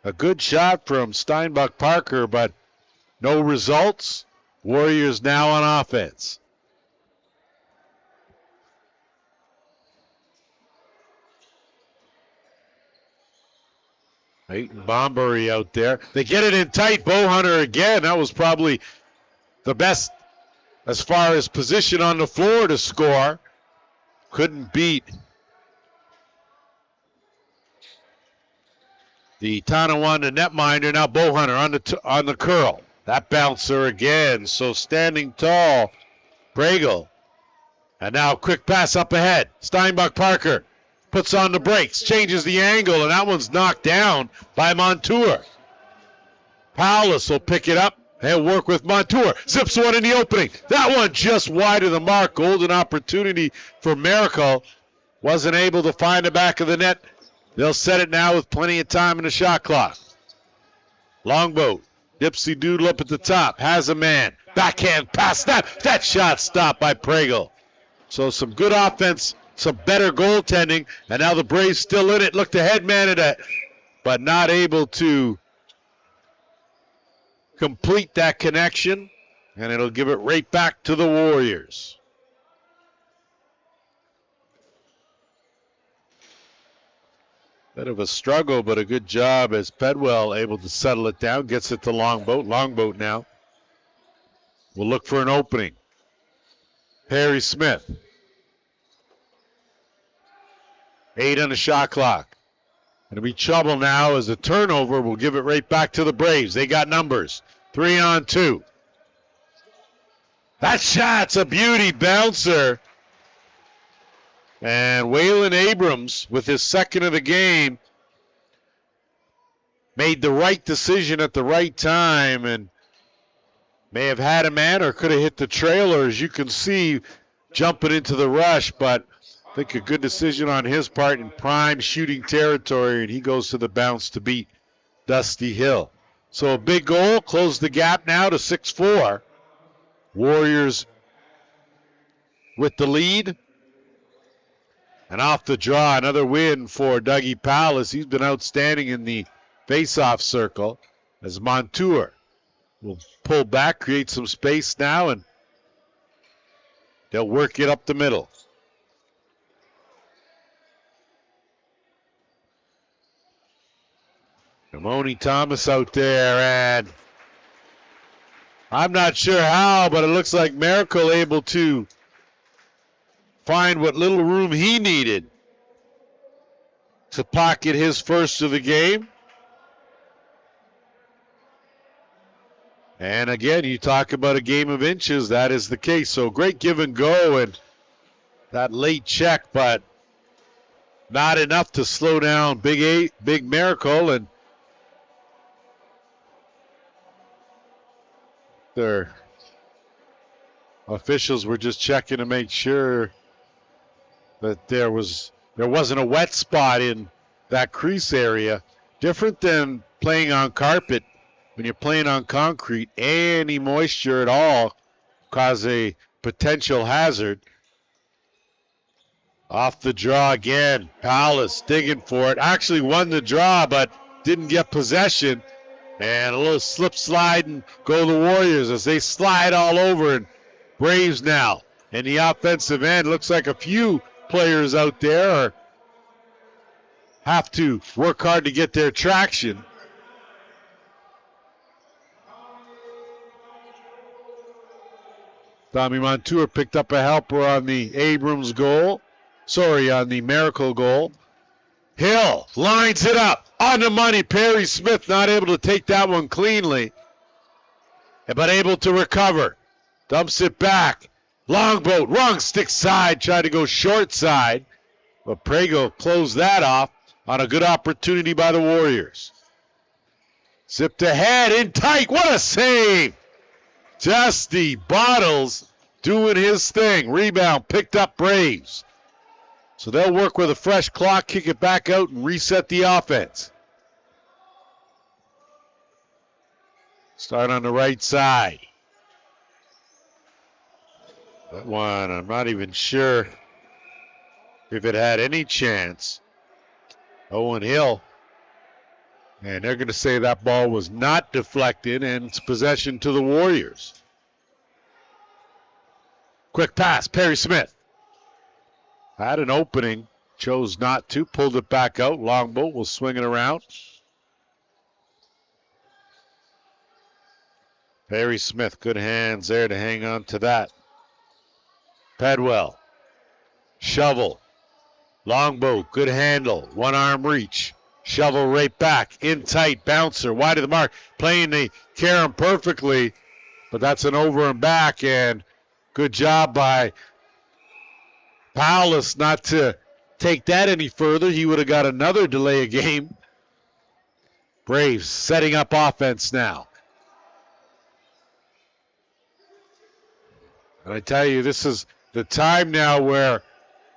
a good shot from Steinbuck Parker, but no results. Warriors now on offense. Peyton Bombury out there. They get it in tight. Bowhunter again. That was probably the best as far as position on the floor to score. Couldn't beat the Tonawanda netminder. Now Bowhunter on the curl. That bouncer again. So standing tall, Pragel. And now quick pass up ahead. Steinbuck Parker puts on the brakes, changes the angle, and that one's knocked down by Montour. Paulus will pick it up and work with Montour. Zips one in the opening. That one just wide of the mark. Golden opportunity for Miracle. Wasn't able to find the back of the net. They'll set it now with plenty of time in the shot clock. Longboat. Dipsy Doodle up at the top. Has a man. Backhand pass. That shot stopped by Pragel. So some good offense, some better goaltending, and now the Braves still in it. Look to headman it, but not able to complete that connection. And it'll give it right back to the Warriors. Bit of a struggle, but a good job as Pedwell able to settle it down. Gets it to Longboat. Longboat now will look for an opening. Perry Smith. 8 on the shot clock. It'll be trouble now as a turnover will give it right back to the Braves. They got numbers. 3-on-2. That shot's a beauty bouncer. And Waylon Abrams, with his second of the game, made the right decision at the right time and may have had a man or could have hit the trailer, as you can see, jumping into the rush. But I think a good decision on his part in prime shooting territory, and he goes to the bounce to beat Dusty Hill. So a big goal, close the gap now to 6-4. Warriors with the lead. And off the draw, another win for Dougie Powell. He's been outstanding in the face-off circle as Montour will pull back, create some space now, and they'll work it up the middle. Ramoni Thomas out there, and I'm not sure how, but it looks like Miracle able to find what little room he needed to pocket his first of the game. And again, you talk about a game of inches, that is the case. So great give and go and that late check, but not enough to slow down Big Miracle. And their officials were just checking to make sure that there wasn't a wet spot in that crease area. Different than playing on carpet. When you're playing on concrete, any moisture at all cause a potential hazard. Off the draw again. Palace digging for it. Actually won the draw, but didn't get possession. And a little slip slide and go the Warriors as they slide all over. And Braves now in the offensive end. Looks like a few players out there have to work hard to get their traction. Tommy Montour picked up a helper on the Abrams goal. On the Miracle goal. Hill lines it up on the money. Perry Smith not able to take that one cleanly, but able to recover. Dumps it back. Longboat, wrong stick side, tried to go short side, but Prego closed that off on a good opportunity by the Warriors. Zipped ahead, in tight, what a save! Dusty Bottles doing his thing. Rebound picked up Braves. So they'll work with a fresh clock, kick it back out, and reset the offense. Start on the right side. That one, I'm not even sure if it had any chance. Owen Hill. And they're going to say that ball was not deflected, and it's possession to the Warriors. Quick pass, Perry Smith. Had an opening, chose not to, pulled it back out. Longboat will swing it around. Perry Smith, good hands there to hang on to that. Pedwell, shovel. Longboat, good handle, one arm reach. Shovel right back, in tight, bouncer, wide of the mark, playing the carom perfectly, but that's an over and back, and good job by Paulus not to take that any further. He would have got another delay of game. Braves setting up offense now. And I tell you, this is the time now where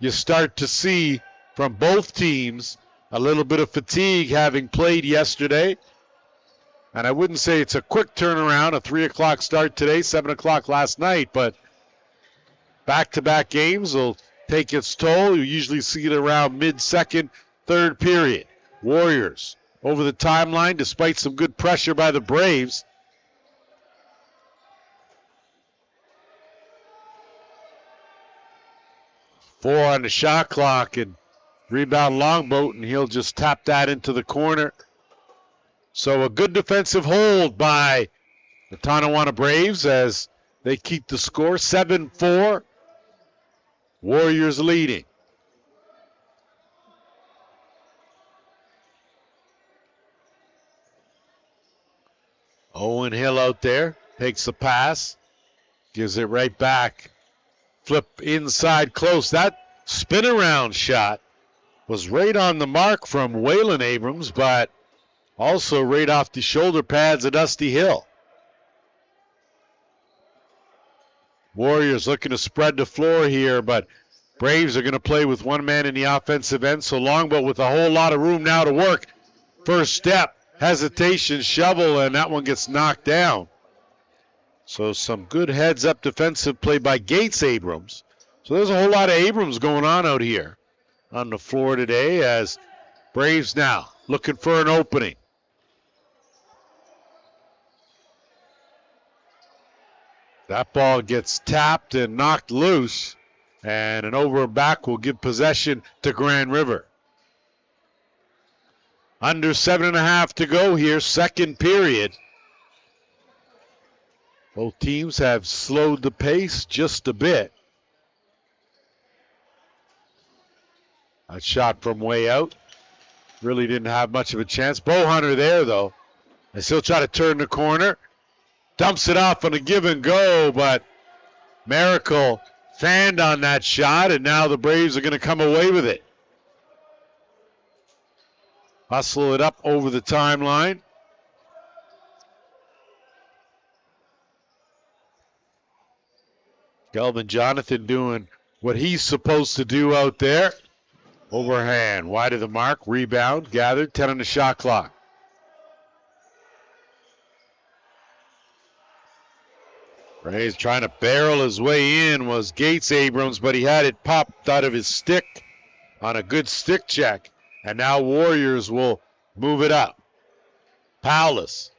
you start to see from both teams a little bit of fatigue having played yesterday. And I wouldn't say it's a quick turnaround, a 3 o'clock start today, 7 o'clock last night, but back-to-back games will take its toll. You usually see it around mid-second, third period. Warriors over the timeline despite some good pressure by the Braves. 4 on the shot clock, and rebound Longboat, and he'll just tap that into the corner. So a good defensive hold by the Tonawanda Braves as they keep the score 7-4. Warriors leading. Owen Hill out there takes the pass, gives it right back. Flip inside close. That spin around shot was right on the mark from Waylon Abrams, but also right off the shoulder pads of Dusty Hill. Warriors looking to spread the floor here, but Braves are going to play with one man in the offensive end, so Longboat with a whole lot of room now to work. First step, hesitation, shovel, and that one gets knocked down. So some good heads-up defensive play by Gates Abrams. So there's a whole lot of Abrams going on out here on the floor today as Braves now looking for an opening. That ball gets tapped and knocked loose, and an over and back will give possession to Grand River. Under 7.5 to go here, second period. Both teams have slowed the pace just a bit. A shot from way out. Really didn't have much of a chance. Bowhunter there, though. They still try to turn the corner. Dumps it off on a give and go, but Miracle fanned on that shot, and now the Braves are going to come away with it. Hustle it up over the timeline. Kelvin Jonathan doing what he's supposed to do out there. Overhand, wide of the mark, rebound, gathered, 10 on the shot clock. Braves trying to barrel his way in was Gates Abrams, but he had it popped out of his stick on a good stick check. And now Warriors will move it up. Paulus.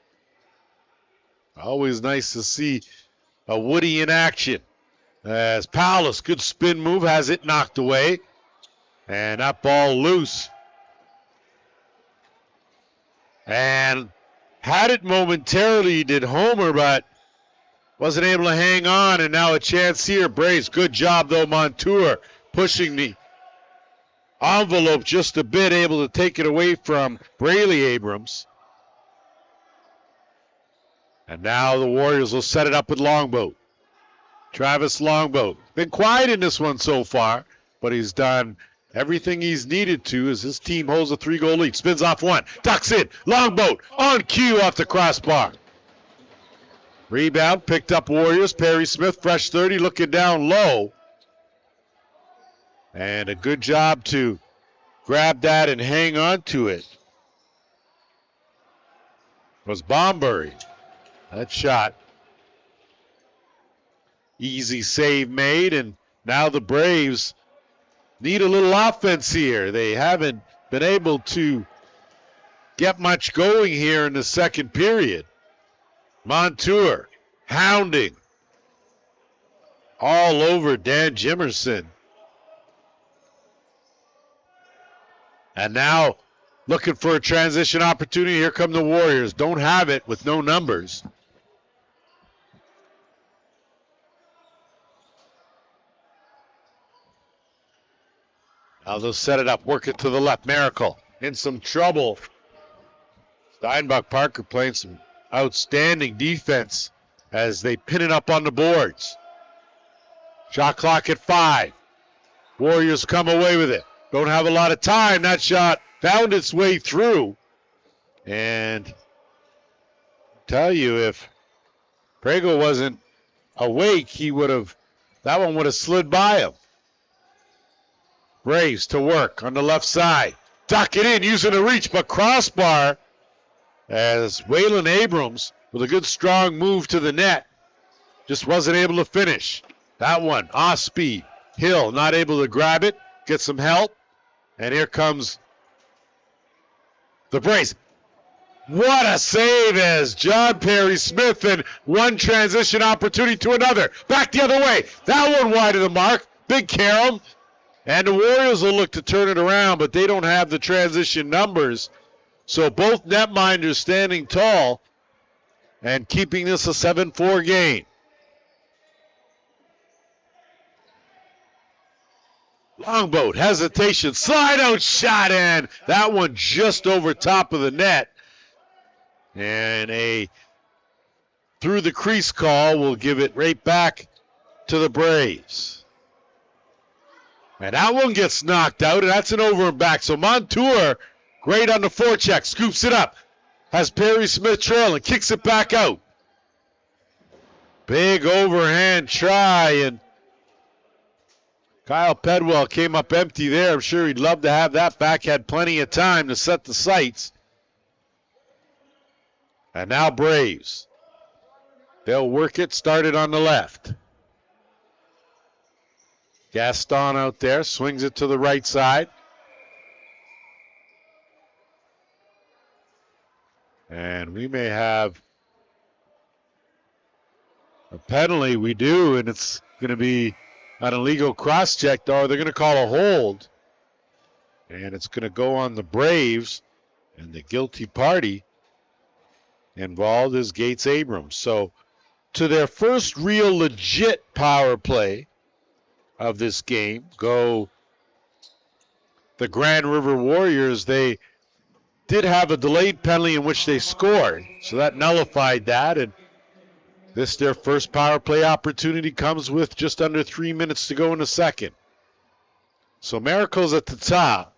Always nice to see a Woody in action. As Paulus, good spin move, has it knocked away. And that ball loose. And had it momentarily, did Homer, but wasn't able to hang on. And now a chance here. Braves, good job though, Montour pushing the envelope just a bit, able to take it away from Braley Abrams. And now the Warriors will set it up with Longboat. Travis Longboat. Been quiet in this one so far, but he's done everything he's needed to as his team holds a 3-goal lead. Spins off one, ducks in. Longboat on cue off the crossbar. Rebound picked up Warriors. Perry Smith, fresh 30, looking down low. And a good job to grab that and hang on to it was Bombury. That shot. Easy save made, and now the Braves need a little offense here. They haven't been able to get much going here in the second period. Montour hounding all over Dan Jimerson. And now looking for a transition opportunity. Here come the Warriors. Don't have it with no numbers. Now they'll set it up, work it to the left. Miracle in some trouble. Steinbach Parker playing some outstanding defense as they pin it up on the boards. Shot clock at 5. Warriors come away with it. Don't have a lot of time. That shot found its way through. And tell you, if Prego wasn't awake, that one would have slid by him. Braves to work on the left side. Duck it in, using a reach, but crossbar as Waylon Abrams with a good strong move to the net just wasn't able to finish. That one off speed. Hill not able to grab it, get some help, and here comes the Braves. What a save as John Perry Smith, and one transition opportunity to another. Back the other way. That one wide of the mark. Big carom. And the Warriors will look to turn it around, but they don't have the transition numbers. So both netminders standing tall and keeping this a 7-4 game. Longboat, hesitation, slide out shot, and that one just over top of the net. And a through the crease call will give it right back to the Braves. And that one gets knocked out, and that's an over and back. So Montour, great on the forecheck, scoops it up. Has Perry Smith trailing, kicks it back out. Big overhand try, and Kyle Pedwell came up empty there. I'm sure he'd love to have that back. Had plenty of time to set the sights. And now Braves. They'll work it, started on the left. Gaston out there, swings it to the right side. And we may have a penalty. We do, and it's going to be an illegal cross-check, or they're going to call a hold. And it's going to go on the Braves, and the guilty party involved is Gates Abrams. So to their first real legit power play of this game go the Grand River Warriors. They did have a delayed penalty in which they scored, so that nullified that, and this, their first power play opportunity, comes with just under 3 minutes to go in the second. So Miracles at the top.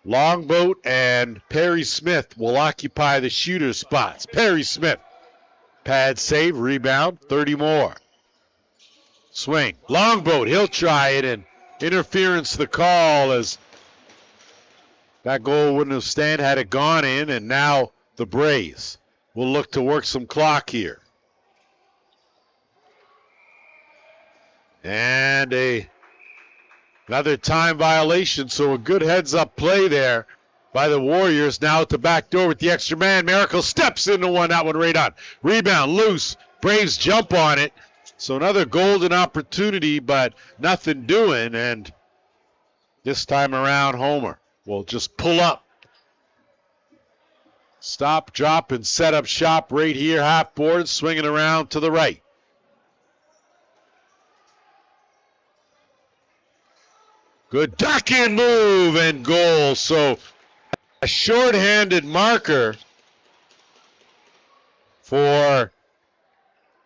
Longboat and Perry Smith will occupy the shooter spots. Perry Smith, pad save, rebound, 30 more. Swing, Longboat, he'll try it, and interference the call, as that goal wouldn't have stand had it gone in, and now the Braves will look to work some clock here. And another time violation, so a good heads-up play there by the Warriors. Now at the back door with the extra man. Miracle steps into one, that one right on. Rebound, loose. Braves jump on it. So another golden opportunity, but nothing doing. And this time around, Homer will just pull up. Stop, drop, and set up shop right here. Half board, swinging around to the right. Good duck-in move and goal. So a short-handed marker for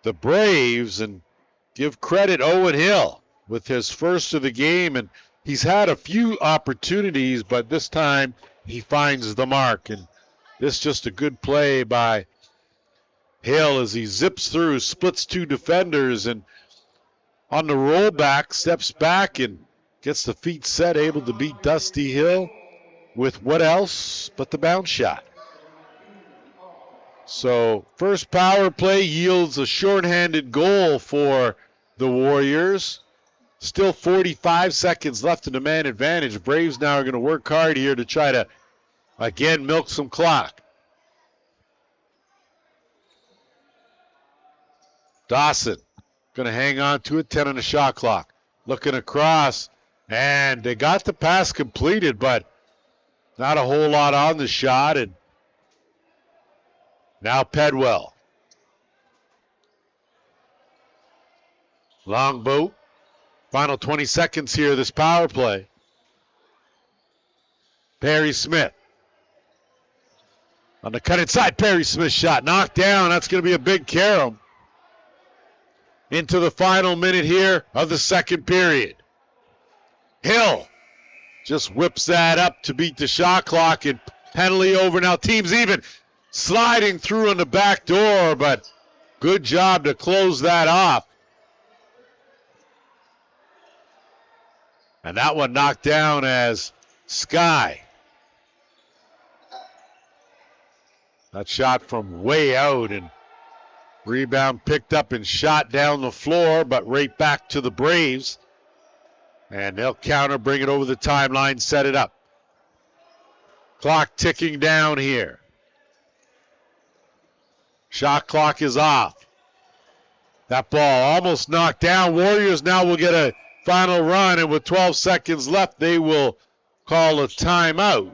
the Braves, and give credit Owen Hill with his first of the game, and he's had a few opportunities, but this time he finds the mark, and this just a good play by Hill as he zips through, splits two defenders, and on the rollback steps back and gets the feet set, able to beat Dusty Hill with what else but the bounce shot. So first power play yields a shorthanded goal for the Warriors. Still 45 seconds left in the man advantage. Braves now are going to work hard here to try to, again, milk some clock. Dawson going to hang on to it, 10 on the shot clock. Looking across, and they got the pass completed, but not a whole lot on the shot. And now Pedwell. Longboat. Final 20 seconds here, this power play. Perry Smith. On the cut inside, Perry Smith shot. Knocked down. That's going to be a big carom. Into the final minute here of the second period. Hill just whips that up to beat the shot clock, and penalty over. Now team's even. Sliding through on the back door, but good job to close that off. And that one knocked down as Sky. That shot from way out, and rebound picked up and shot down the floor, but right back to the Braves. And they'll counter, bring it over the timeline, set it up. Clock ticking down here. Shot clock is off. That ball almost knocked down. Warriors now will get a final run, and with 12 seconds left, they will call a timeout.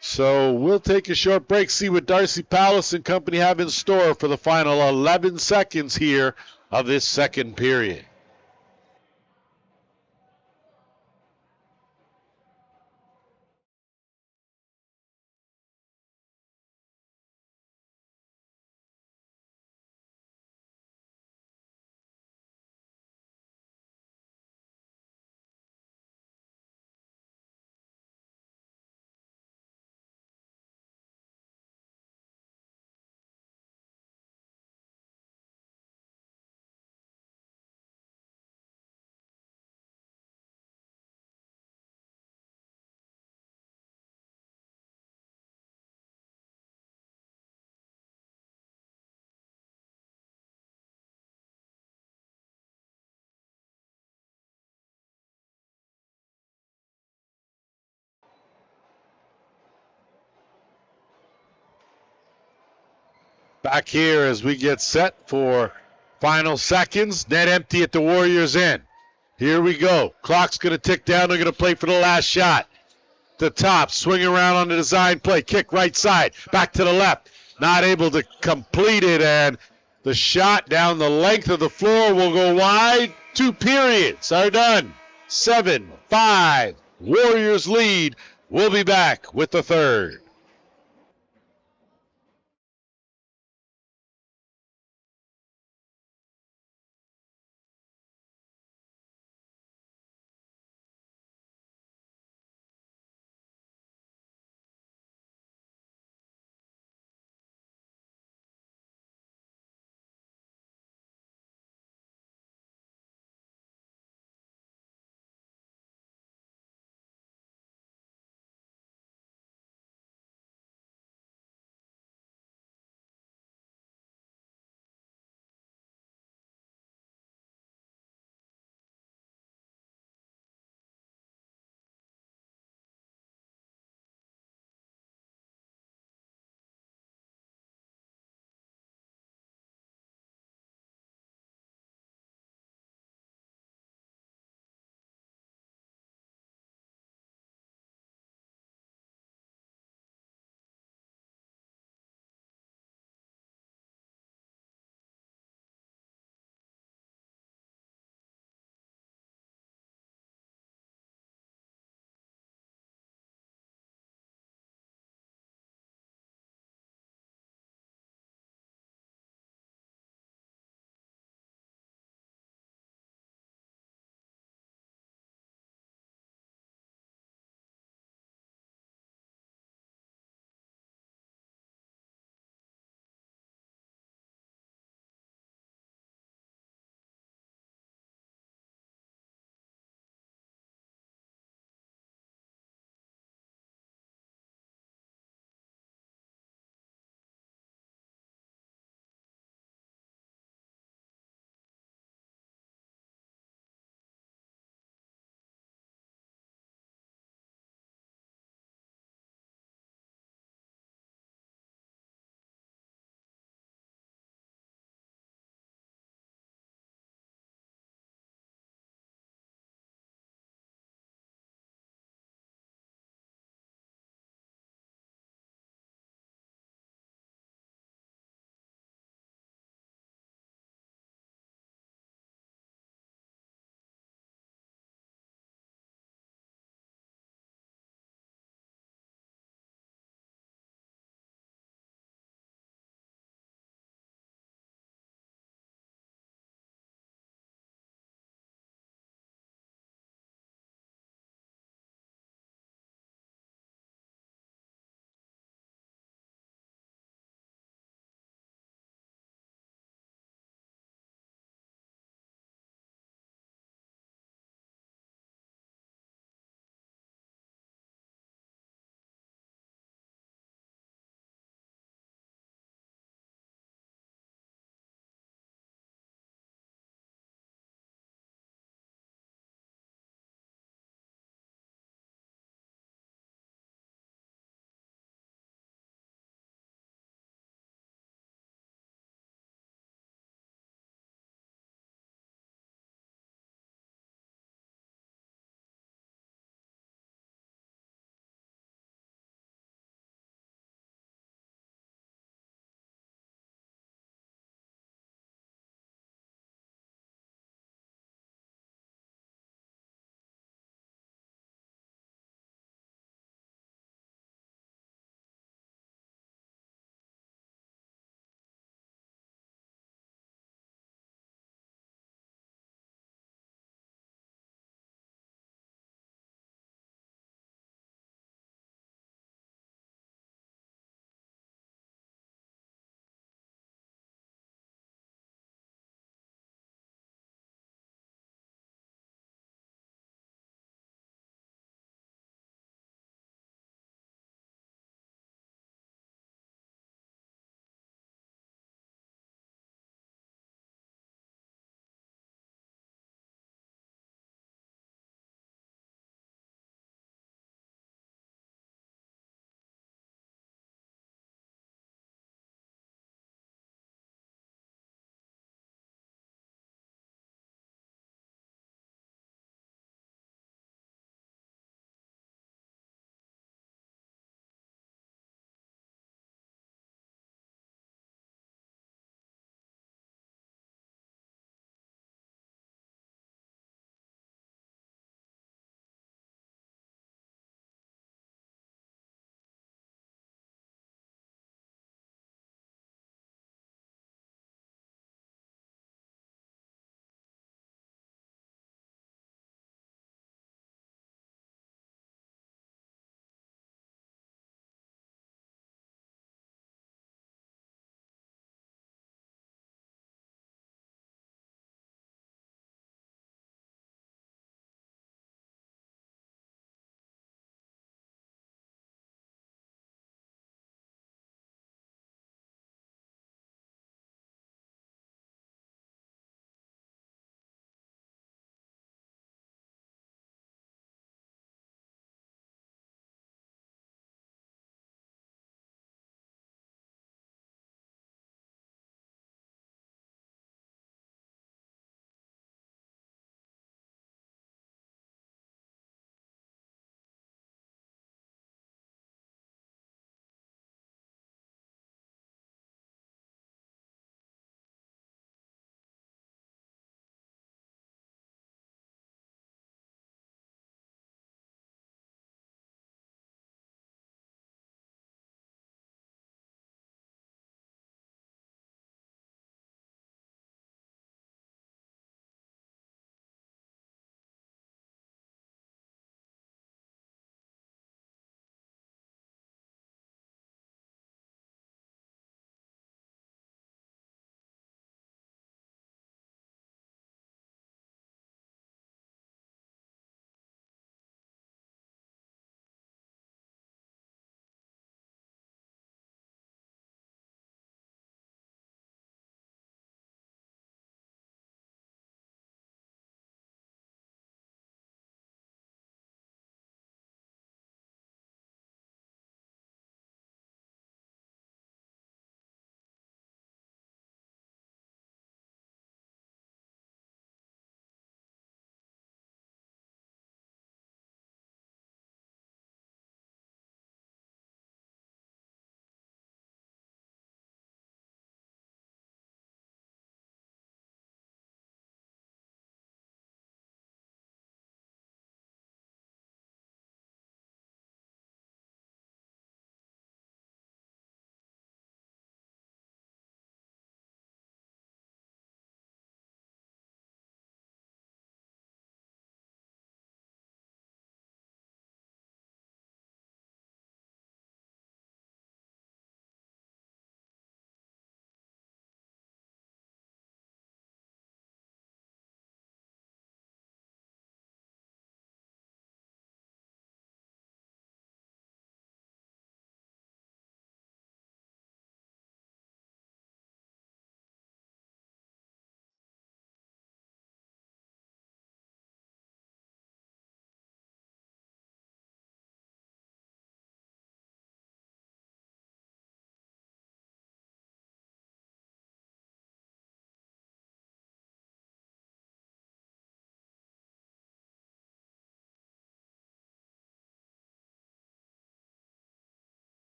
So we'll take a short break, see what Darcy Palace and company have in store for the final 11 seconds here of this second period. Back here as we get set for final seconds. Net empty at the Warriors' end. Here we go. Clock's going to tick down. They're going to play for the last shot. The top, swing around on the design play. Kick right side. Back to the left. Not able to complete it, and the shot down the length of the floor will go wide. 2 periods are done. 7-5. Warriors lead. We'll be back with the third.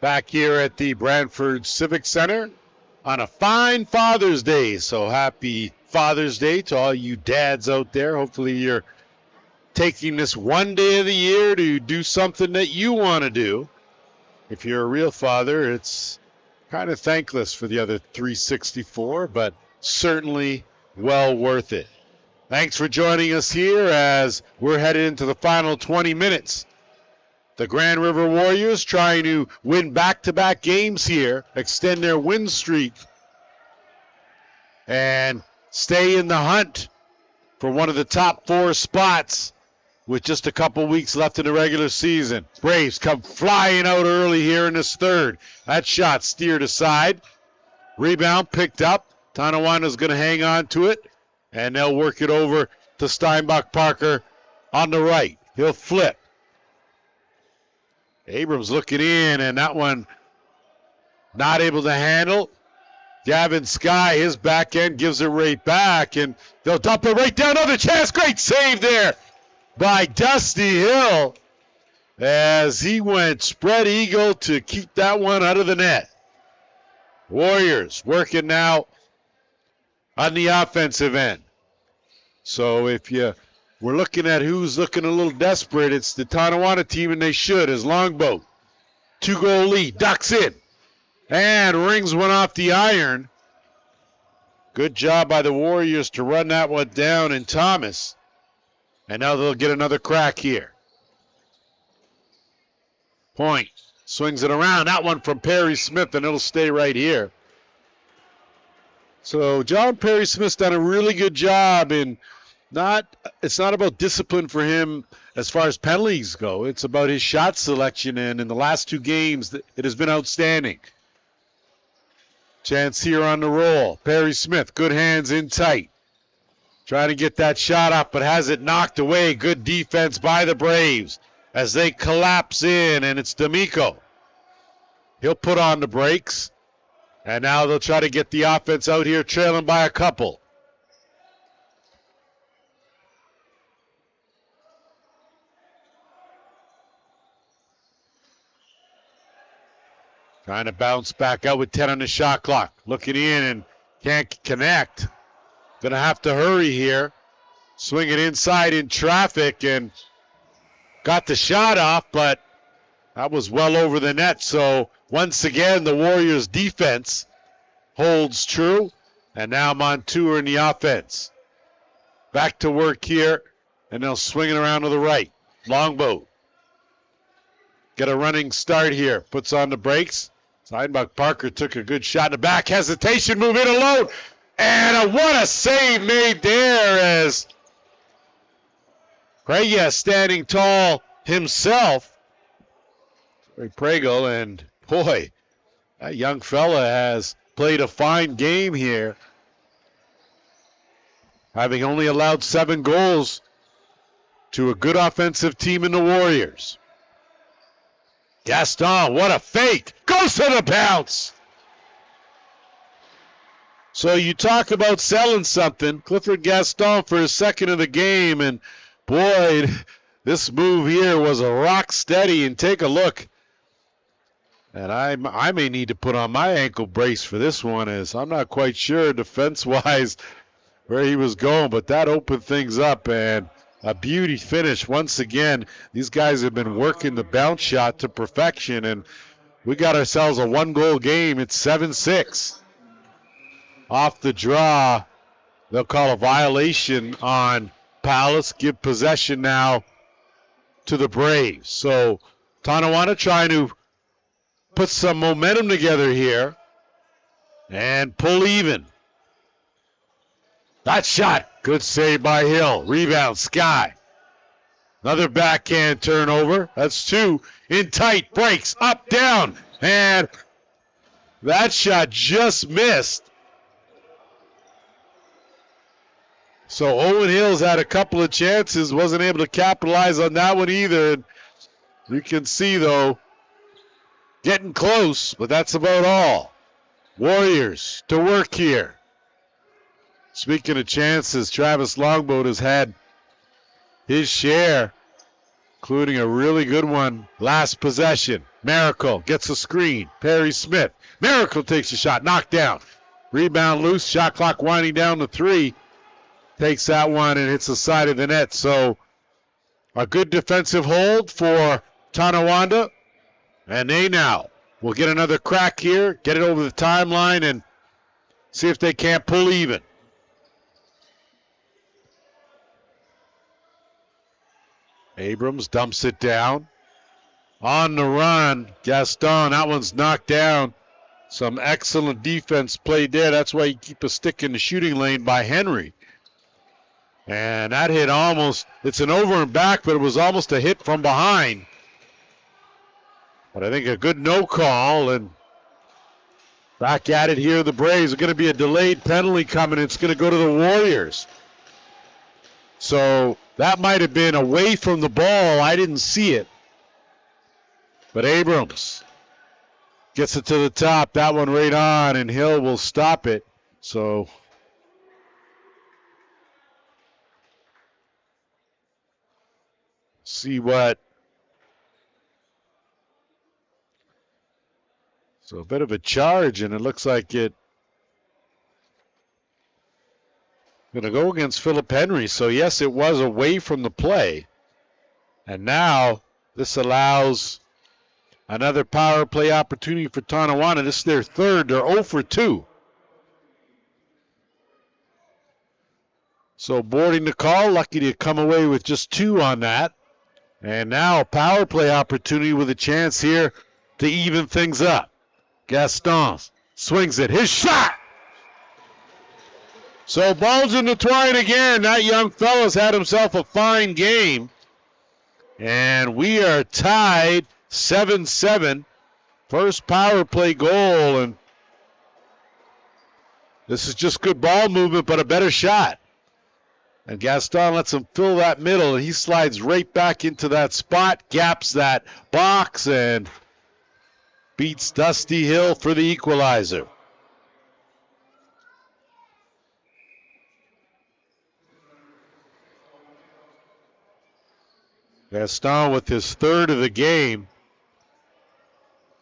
back here at the Brantford Civic Center on a fine Father's Day. So happy Father's Day to all you dads out there. Hopefully you're taking this one day of the year to do something that you want to do. If you're a real father, it's kind of thankless for the other 364, but certainly well worth it. Thanks for joining us here as we're headed into the final 20 minutes. The Grand River Warriors trying to win back-to-back games here, extend their win streak, and stay in the hunt for one of the top 4 spots with just a couple weeks left in the regular season. Braves come flying out early here in this third. That shot steered aside. Rebound picked up. Tonawanda's going to hang on to it, and they'll work it over to Steinbach Parker on the right. He'll flip. Abrams looking in, and that one not able to handle. Gavin Sky, his back end gives it right back, and they'll dump it right down. Another chance. Great save there by Dusty Hill as he went spread eagle to keep that one out of the net. Warriors working now on the offensive end. So if you were looking at who's looking a little desperate, it's the Tonawanda team, and they should, as Longboat. 2-goal lead, ducks in, and rings one off the iron. Good job by the Warriors to run that one down, and Thomas. And now they'll get another crack here. Point swings it around. That one from Perry Smith, and it'll stay right here. So John Perry Smith's done a really good job in it's not about discipline for him as far as penalties go. It's about his shot selection, and in the last 2 games, it has been outstanding. Chance here on the roll. Perry Smith, good hands in tight. Trying to get that shot up, but has it knocked away. Good defense by the Braves as they collapse in, and it's D'Amico. He'll put on the brakes, and now they'll try to get the offense out here, trailing by a couple. Trying to bounce back out with 10 on the shot clock. Looking in and can't connect. Gonna have to hurry here. Swing it inside in traffic and got the shot off, but that was well over the net. So once again, the Warriors defense holds true. And now Montour in the offense. Back to work here, and they'll swing it around to the right. Longboat. Get a running start here. Puts on the brakes. Steinbach Parker took a good shot in the back. Hesitation, move in alone. And what a save made there as Prega standing tall himself. Prego, and boy, that young fella has played a fine game here, having only allowed 7 goals to a good offensive team in the Warriors. Gaston, what a fake. Goes to the bounce. So you talk about selling something. Clifford Gaston for his second of the game, and boy, this move here was a rock steady. And take a look. And I may need to put on my ankle brace for this one, as I'm not quite sure defense-wise where he was going, but that opened things up, and a beauty finish. Once again, these guys have been working the bounce shot to perfection, and we got ourselves a 1-goal game. It's 7-6. Off the draw, they'll call a violation on Palace. Give possession now to the Braves. So Tonawanda trying to put some momentum together here and pull even. That shot, good save by Hill. Rebound, Sky. Another backhand turnover. That's 2. In tight, breaks, up, down. And that shot just missed. So Owen Hills had a couple of chances, wasn't able to capitalize on that one either. And you can see, though, getting close, but that's about all. Warriors to work here. Speaking of chances, Travis Longboat has had his share. including a really good one last possession. Miracle gets a screen. Perry Smith. Miracle takes a shot. Knocked down. Rebound loose. Shot clock winding down to 3. Takes that one and hits the side of the net. So a good defensive hold for Tonawanda. And they now will get another crack here. Get it over the timeline and see if they can't pull even. Abrams dumps it down. On the run, Gaston. That one's knocked down. Some excellent defense played there. That's why you keep a stick in the shooting lane by Henry. And that hit almost, it's an over and back, but it was almost a hit from behind. But I think a good no call, and back at it here, the Braves are going to be a delayed penalty coming. It's going to go to the Warriors. So that might have been away from the ball. I didn't see it. But Abrams gets it to the top. That one right on, and Hill will stop it. So see what. So a bit of a charge, and it looks like it going to go against Philip Henry. So yes, it was away from the play. And now this allows another power play opportunity for Tonawanda. This is their third. They're 0 for 2. So boarding the call, lucky to come away with just 2 on that. And now a power play opportunity with a chance here to even things up. Gaston swings it. His shot! So ball's in the twine again. That young fella's had himself a fine game. And we are tied 7-7. First power play goal. And this is just good ball movement, but a better shot. And Gaston lets him fill that middle, and he slides right back into that spot, gaps that box, and beats Dusty Hill for the equalizer. Gaston with his third of the game.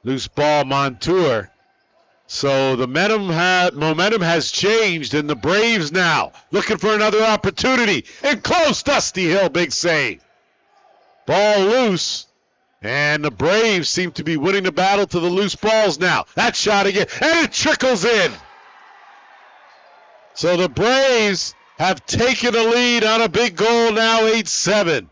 Loose ball, Montour. So the momentum has changed, and the Braves now looking for another opportunity. And close, Dusty Hill, big save. Ball loose, and the Braves seem to be winning the battle to the loose balls now. That shot again, and it trickles in. So the Braves have taken the lead on a big goal now, 8-7.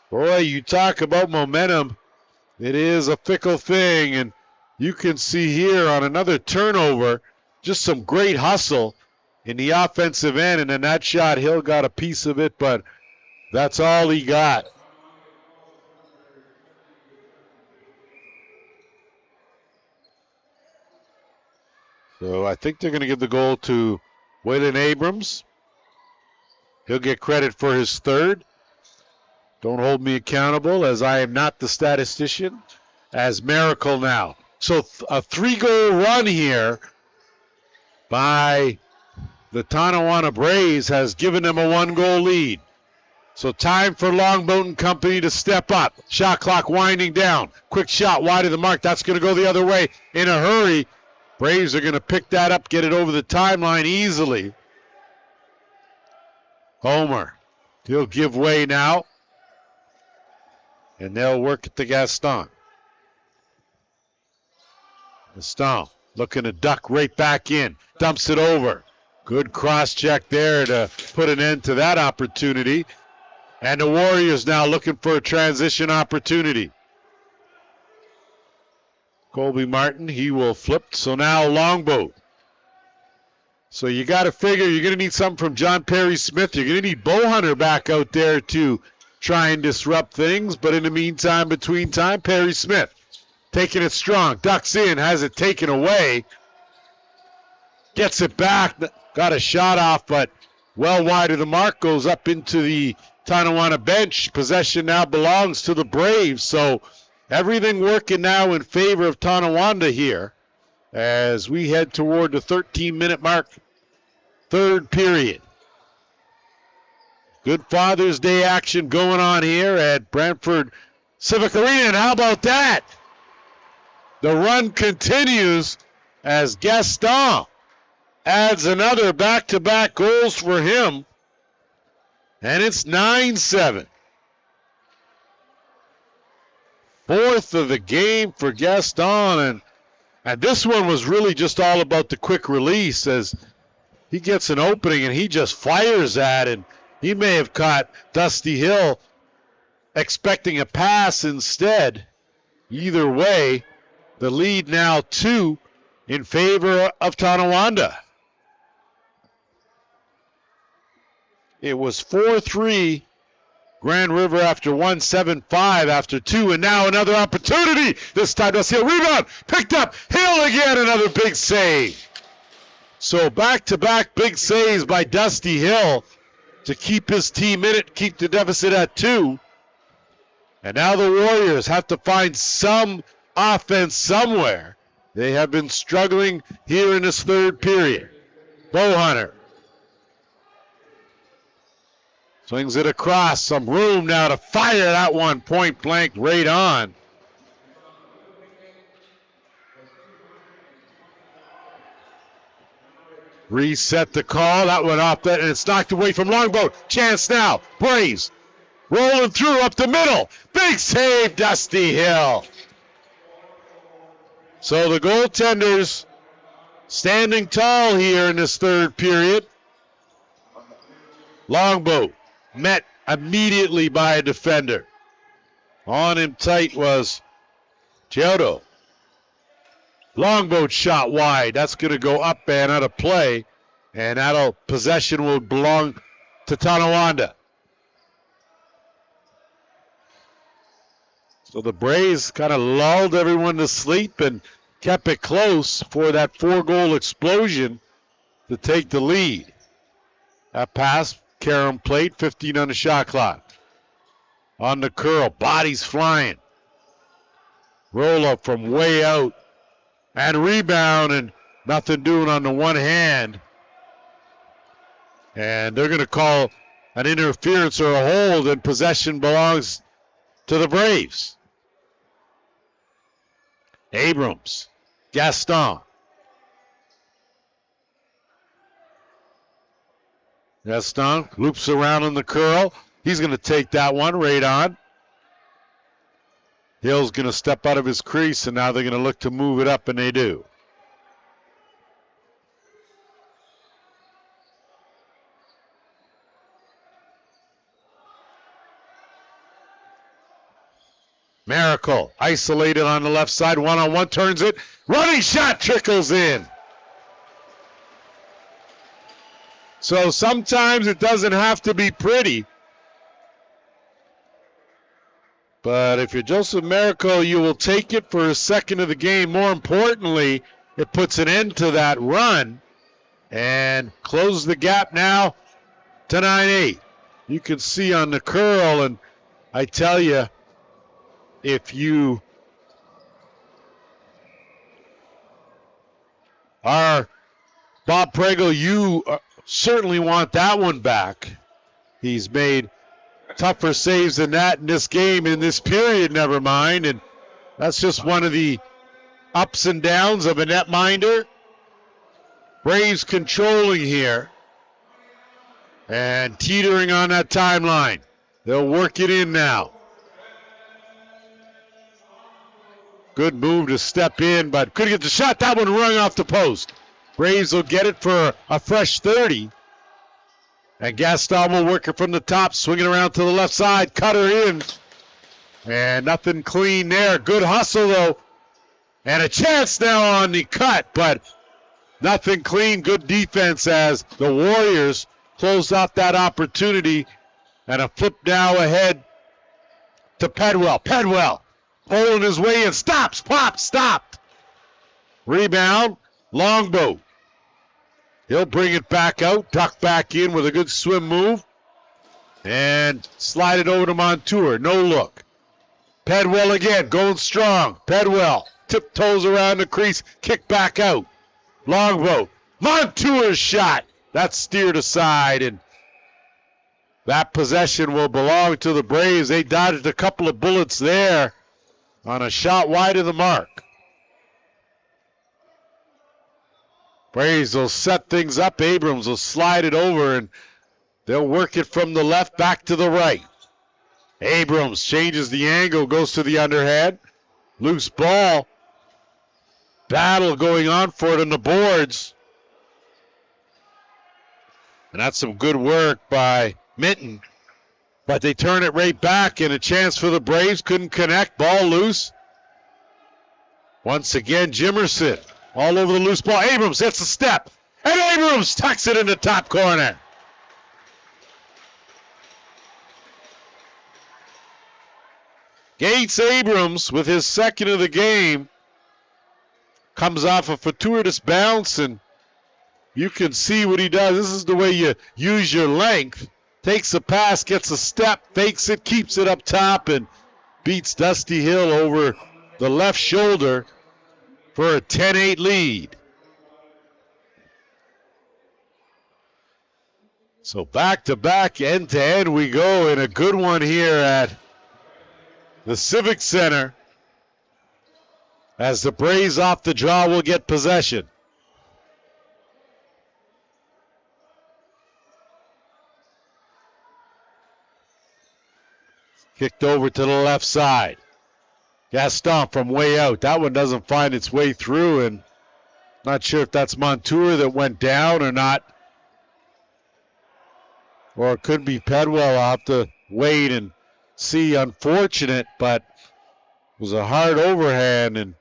Boy, you talk about momentum. It is a fickle thing, and you can see here on another turnover, just some great hustle in the offensive end, and then that shot, Hill got a piece of it, but that's all he got. So I think they're going to give the goal to Waylon Abrams. He'll get credit for his third. Don't hold me accountable, as I am not the statistician, as Miracle now. So a 3-goal run here by the Tonawanda Braves has given them a 1-goal lead. So time for Longboat and Company to step up. Shot clock winding down. Quick shot wide of the mark. That's going to go the other way in a hurry. Braves are going to pick that up, get it over the timeline easily. Homer, he'll give way now. And they'll work at the Gaston. Gaston looking to duck right back in. Dumps it over. Good cross check there to put an end to that opportunity. And the Warriors now looking for a transition opportunity. Colby Martin, he will flip. So now Longboat. So you got to figure you're going to need something from John Perry Smith. You're going to need Bowhunter back out there to try and disrupt things, but in the meantime, between time, Perry Smith taking it strong, ducks in, has it taken away, gets it back, got a shot off, but well wide of the mark, goes up into the Tonawanda bench. Possession now belongs to the Braves, so everything working now in favor of Tonawanda here as we head toward the 13-minute mark, third period. Good Father's Day action going on here at Brantford Civic Arena. And how about that? The run continues as Gaston adds another back-to-back goals for him. And it's 9-7. Fourth of the game for Gaston. And this one was really just all about the quick release as he gets an opening and he just fires at it. He may have caught Dusty Hill expecting a pass instead. Either way, the lead now 2 in favor of Tonawanda. It was 4-3 Grand River after 1, 7-5 after 2, and now another opportunity. This time Dusty Hill, rebound, picked up, Hill again, another big save. So back-to-back big saves by Dusty Hill to keep his team in it, keep the deficit at 2. And now the Warriors have to find some offense somewhere. They have been struggling here in this third period. Bowhunter swings it across. Some room now to fire that one point blank right on. Reset the call. That went off that, and it's knocked away from Longboat. Chance now. Braves rolling through up the middle. Big save, Dusty Hill. So the goaltenders standing tall here in this third period. Longboat met immediately by a defender. On him tight was Giotto. Longboat shot wide. That's going to go up and out of play. And possession will belong to Tonawanda. So the Braves kind of lulled everyone to sleep and kept it close for that 4-goal explosion to take the lead. That pass, Karam plate, 15 on the shot clock. On the curl, bodies flying. Roll up from way out. And rebound, and nothing doing on the one hand. And they're going to call an interference or a hold, and possession belongs to the Braves. Abrams, Gaston. Gaston loops around in the curl. He's going to take that one right on. Hill's going to step out of his crease, and now they're going to look to move it up, and they do. Miracle isolated on the left side, one-on-one, turns it. Running shot trickles in. So sometimes it doesn't have to be pretty. But if you're Joseph Miracle, you will take it for a second of the game. More importantly, it puts an end to that run and closes the gap now to 9-8. You can see on the curl, and I tell you, if you are Bob Prego, you certainly want that one back. He's made tougher saves than that in this game, in this period, never mind. And that's just one of the ups and downs of a netminder. Braves controlling here and teetering on that timeline. They'll work it in now. Good move to step in, but couldn't get the shot. That one rung off the post. Braves will get it for a fresh 30. And Gaston will work it from the top, swinging around to the left side, cutter in. And nothing clean there. Good hustle, though. And a chance now on the cut, but nothing clean. Good defense as the Warriors close out that opportunity. And a flip now ahead to Pedwell. Pedwell pulling his way in. Stops, pops, stopped. Rebound, Longboat. He'll bring it back out, duck back in with a good swim move, and slide it over to Montour. No look. Pedwell again, going strong. Pedwell tiptoes around the crease, kick back out. Longboat. Montour's shot. That's steered aside, and that possession will belong to the Braves. They dodged a couple of bullets there on a shot wide of the mark. Braves will set things up. Abrams will slide it over, and they'll work it from the left back to the right. Abrams changes the angle, goes to the underhand. Loose ball. Battle going on for it on the boards. And that's some good work by Minton. But they turn it right back, and a chance for the Braves. Couldn't connect. Ball loose. Once again, Jimerson all over the loose ball. Abrams hits a step. And Abrams tucks it in the top corner. Gates Abrams, with his second of the game, comes off a fortuitous bounce, and you can see what he does. This is the way you use your length. Takes a pass, gets a step, fakes it, keeps it up top, and beats Dusty Hill over the left shoulder for a 10-8 lead. So back-to-back, end-to-end we go, in a good one here at the Civic Center, as the Braves off the draw will get possession. Kicked over to the left side. Gaston from way out. That one doesn't find its way through, and not sure if that's Montour that went down or not. Or it could be Pedwell. I'll have to wait and see. Unfortunate, but it was a hard overhand, and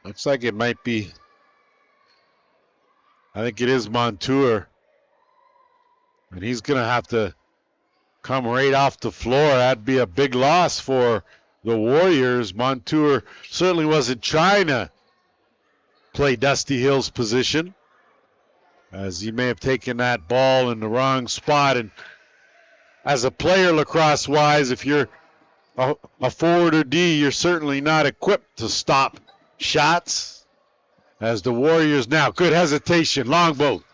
looks like it might be, I think it is Montour. And he's going to have to come right off the floor. That'd be a big loss for the Warriors. Montour certainly wasn't trying to play Dusty Hill's position, as he may have taken that ball in the wrong spot. And as a player, lacrosse-wise, if you're a forward or D, you're certainly not equipped to stop shots. As the Warriors now, good hesitation, Longboat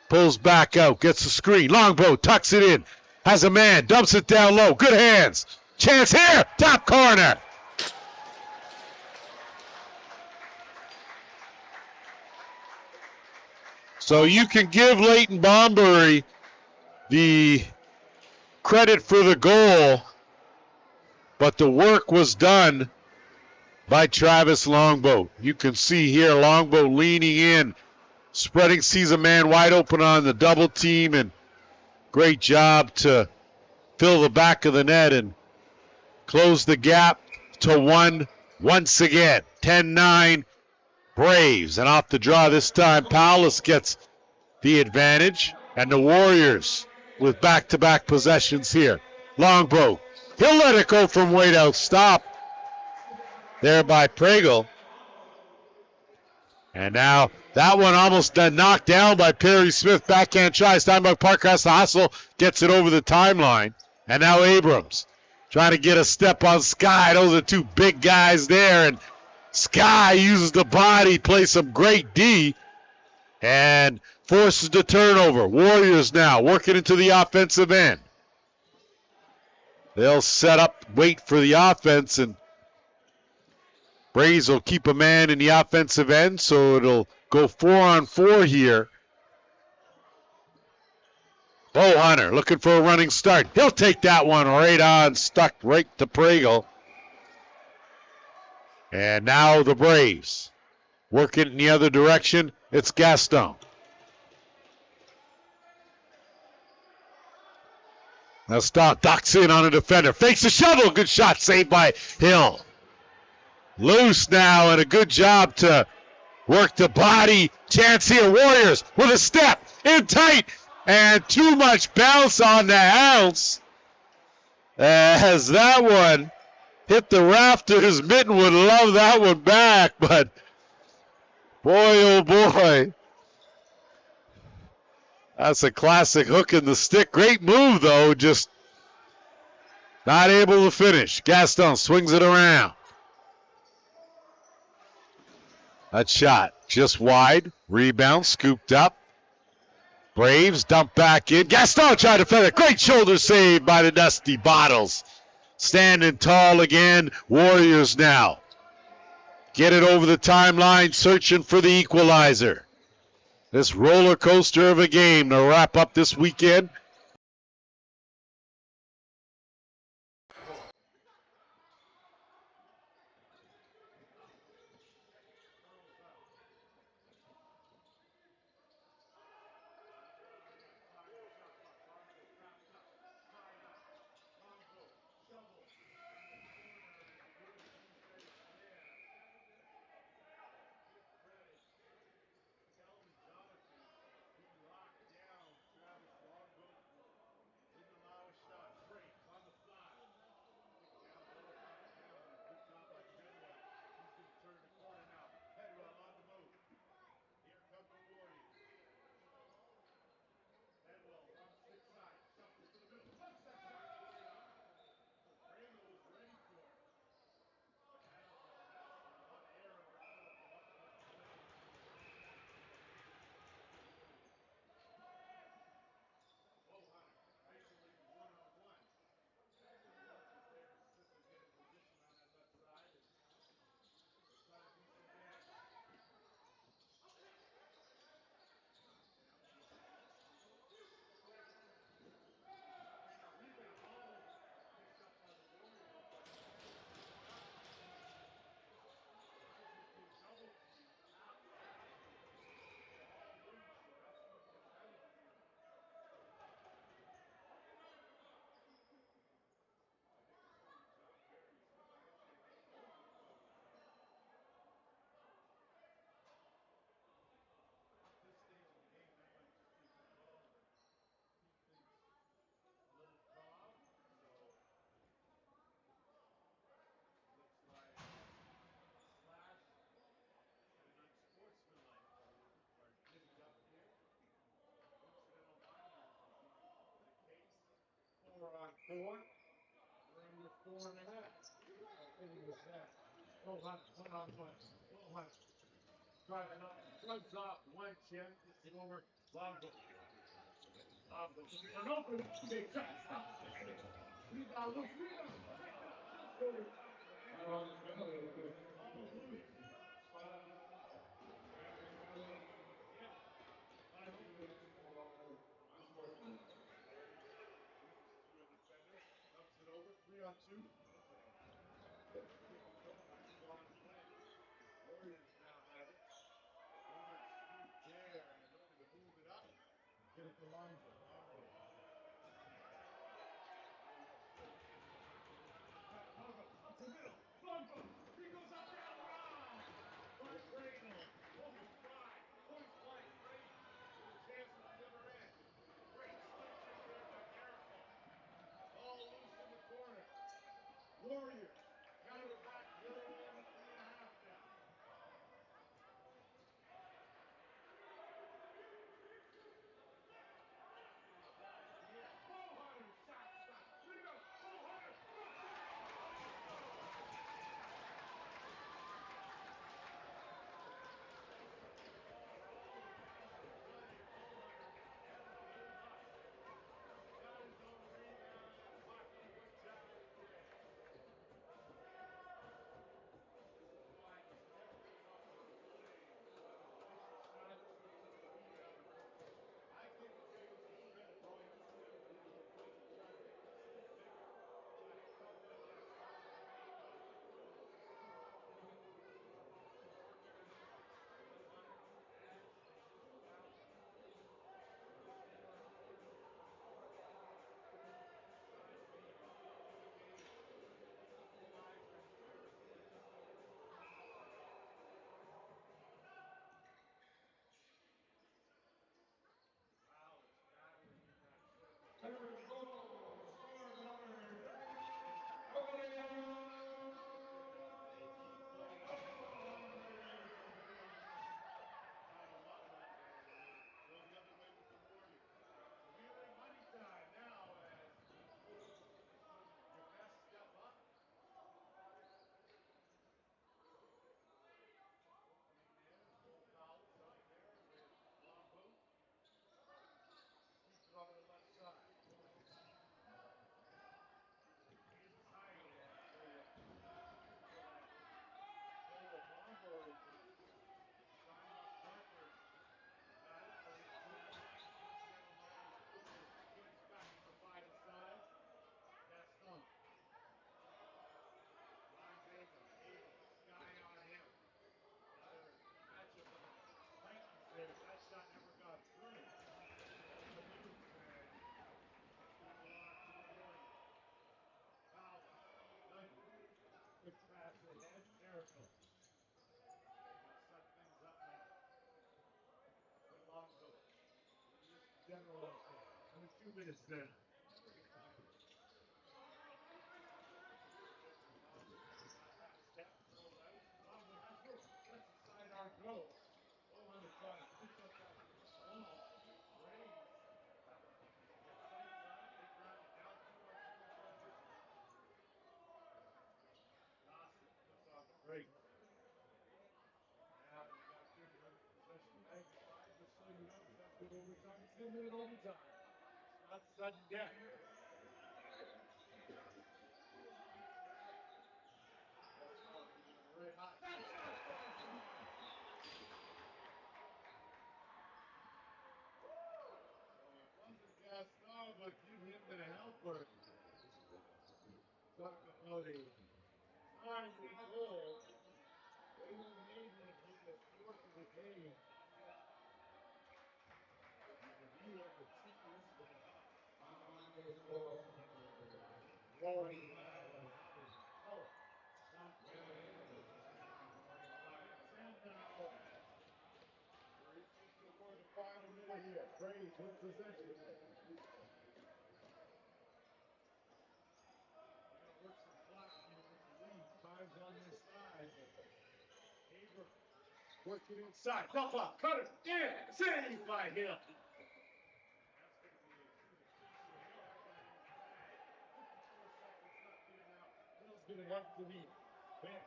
pulls back out, gets the screen. Longboat tucks it in, has a man, dumps it down low. Good hands. Chance here, top corner. So you can give Leighton Bombury the credit for the goal, but the work was done by Travis Longboat. You can see here Longboat leaning in, spreading, sees a man wide open on the double team, and great job to fill the back of the net and close the gap to one once again. 10-9 Braves, and off the draw this time, Paulus gets the advantage, and the Warriors with back-to-back possessions here. Longboat, he'll let it go from way out, stop there by Pregel. And now that one almost knocked down by Perry Smith. Backhand try. Steinbach Parker has to hustle. Gets it over the timeline. And now Abrams trying to get a step on Sky. Those are two big guys there. And Sky uses the body, plays some great D, and forces the turnover. Warriors now working into the offensive end. They'll set up, wait for the offense, and Braves will keep a man in the offensive end, so it'll go 4-on-4 here. Bo Hunter looking for a running start. He'll take that one right on, stuck right to Pregel. And now the Braves working in the other direction. It's Gaston. Gaston ducks in on a defender. Fakes a shovel. Good shot saved by Hill. Loose now, and a good job to work the body. Chance here. Warriors with a step. In tight. And too much bounce on the ounce. As that one hit the rafters. Mitten would love that one back, but boy, oh boy. That's a classic hook in the stick. Great move, though. Just not able to finish. Gaston swings it around. That shot Just wide. Rebound scooped up. Braves dump back in. Gaston tried to defend it. Great shoulder save by the Dusty Bottles. Standing tall again. Warriors now. Get it over the timeline, searching for the equalizer. This roller coaster of a game to wrap up this weekend. 2 minutes now. That's a sidearm goal. Owen trying to pick up that ball. Braves. Break. Now you got good possession. 95% of that's good overtime. 10-minute overtime. Not sudden death. Red hot. Wasn't Gaston, but give him the helper. Talk about a timely goal. They were able to put the fourth of the game. He had the cheapest going. Oh, not really. 10 now. For the final minute here. Braves with possession. Works the clock with the lead. Time's on this side. Haber working inside. Papa, cut it. Yeah, saved by him. Hill's going to have to be back.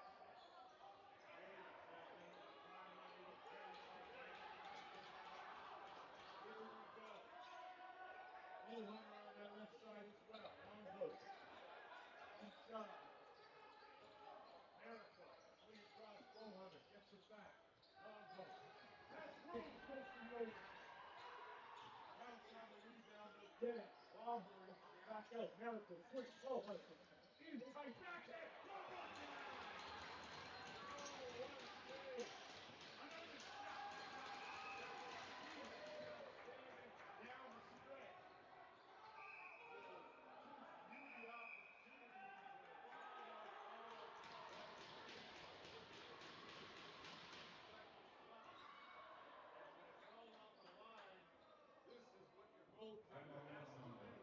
Here we go. Oh, on that left side as well. Long look. Good job. Miracle. Swing across 400. Gets it back. Long look. That's right. Goes to Yoder. Bounce on the rebound. Okay. Longbury. Back out. Miracle. Switch 400. In tight. Backhand. Oh, what a save. Another shot. Down the stretch. This is what your goaltender has to do.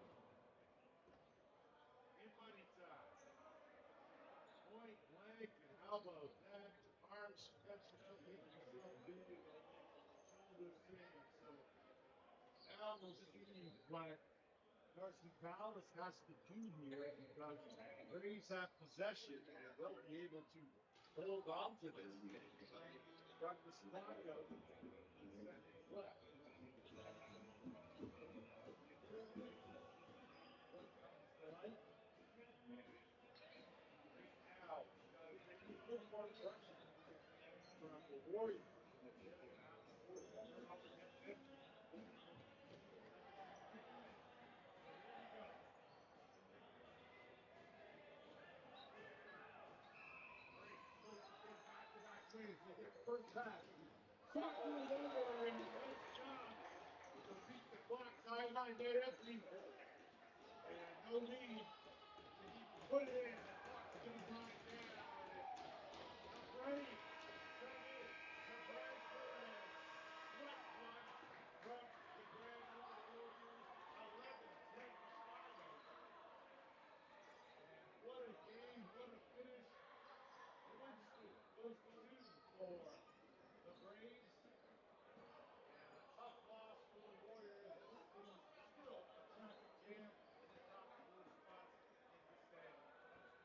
In money time. Point blank, and how about that? Arms stretched out, making himself big, shoulder save. So now we'll see what Carson Palace has to do here, because Braves have possession and they'll be able to hold on to this. Got the spot out. Seconds left. What comes tonight? Now, good more pressure from the Warriors. First pass. Shot through the over and nice job to beat the clock. Sideline net empty. And no lead. Put it in. The clock's going to knock down. The Braves come in. The Braves put a sweat one from the Grand Ole Warriors. 11-10 Chicago. And what a game. What a finish. Winston goes to 2 for the Braves. And a tough loss for the Warriors. This team still a traffic jam in the top 4 spots in the standings.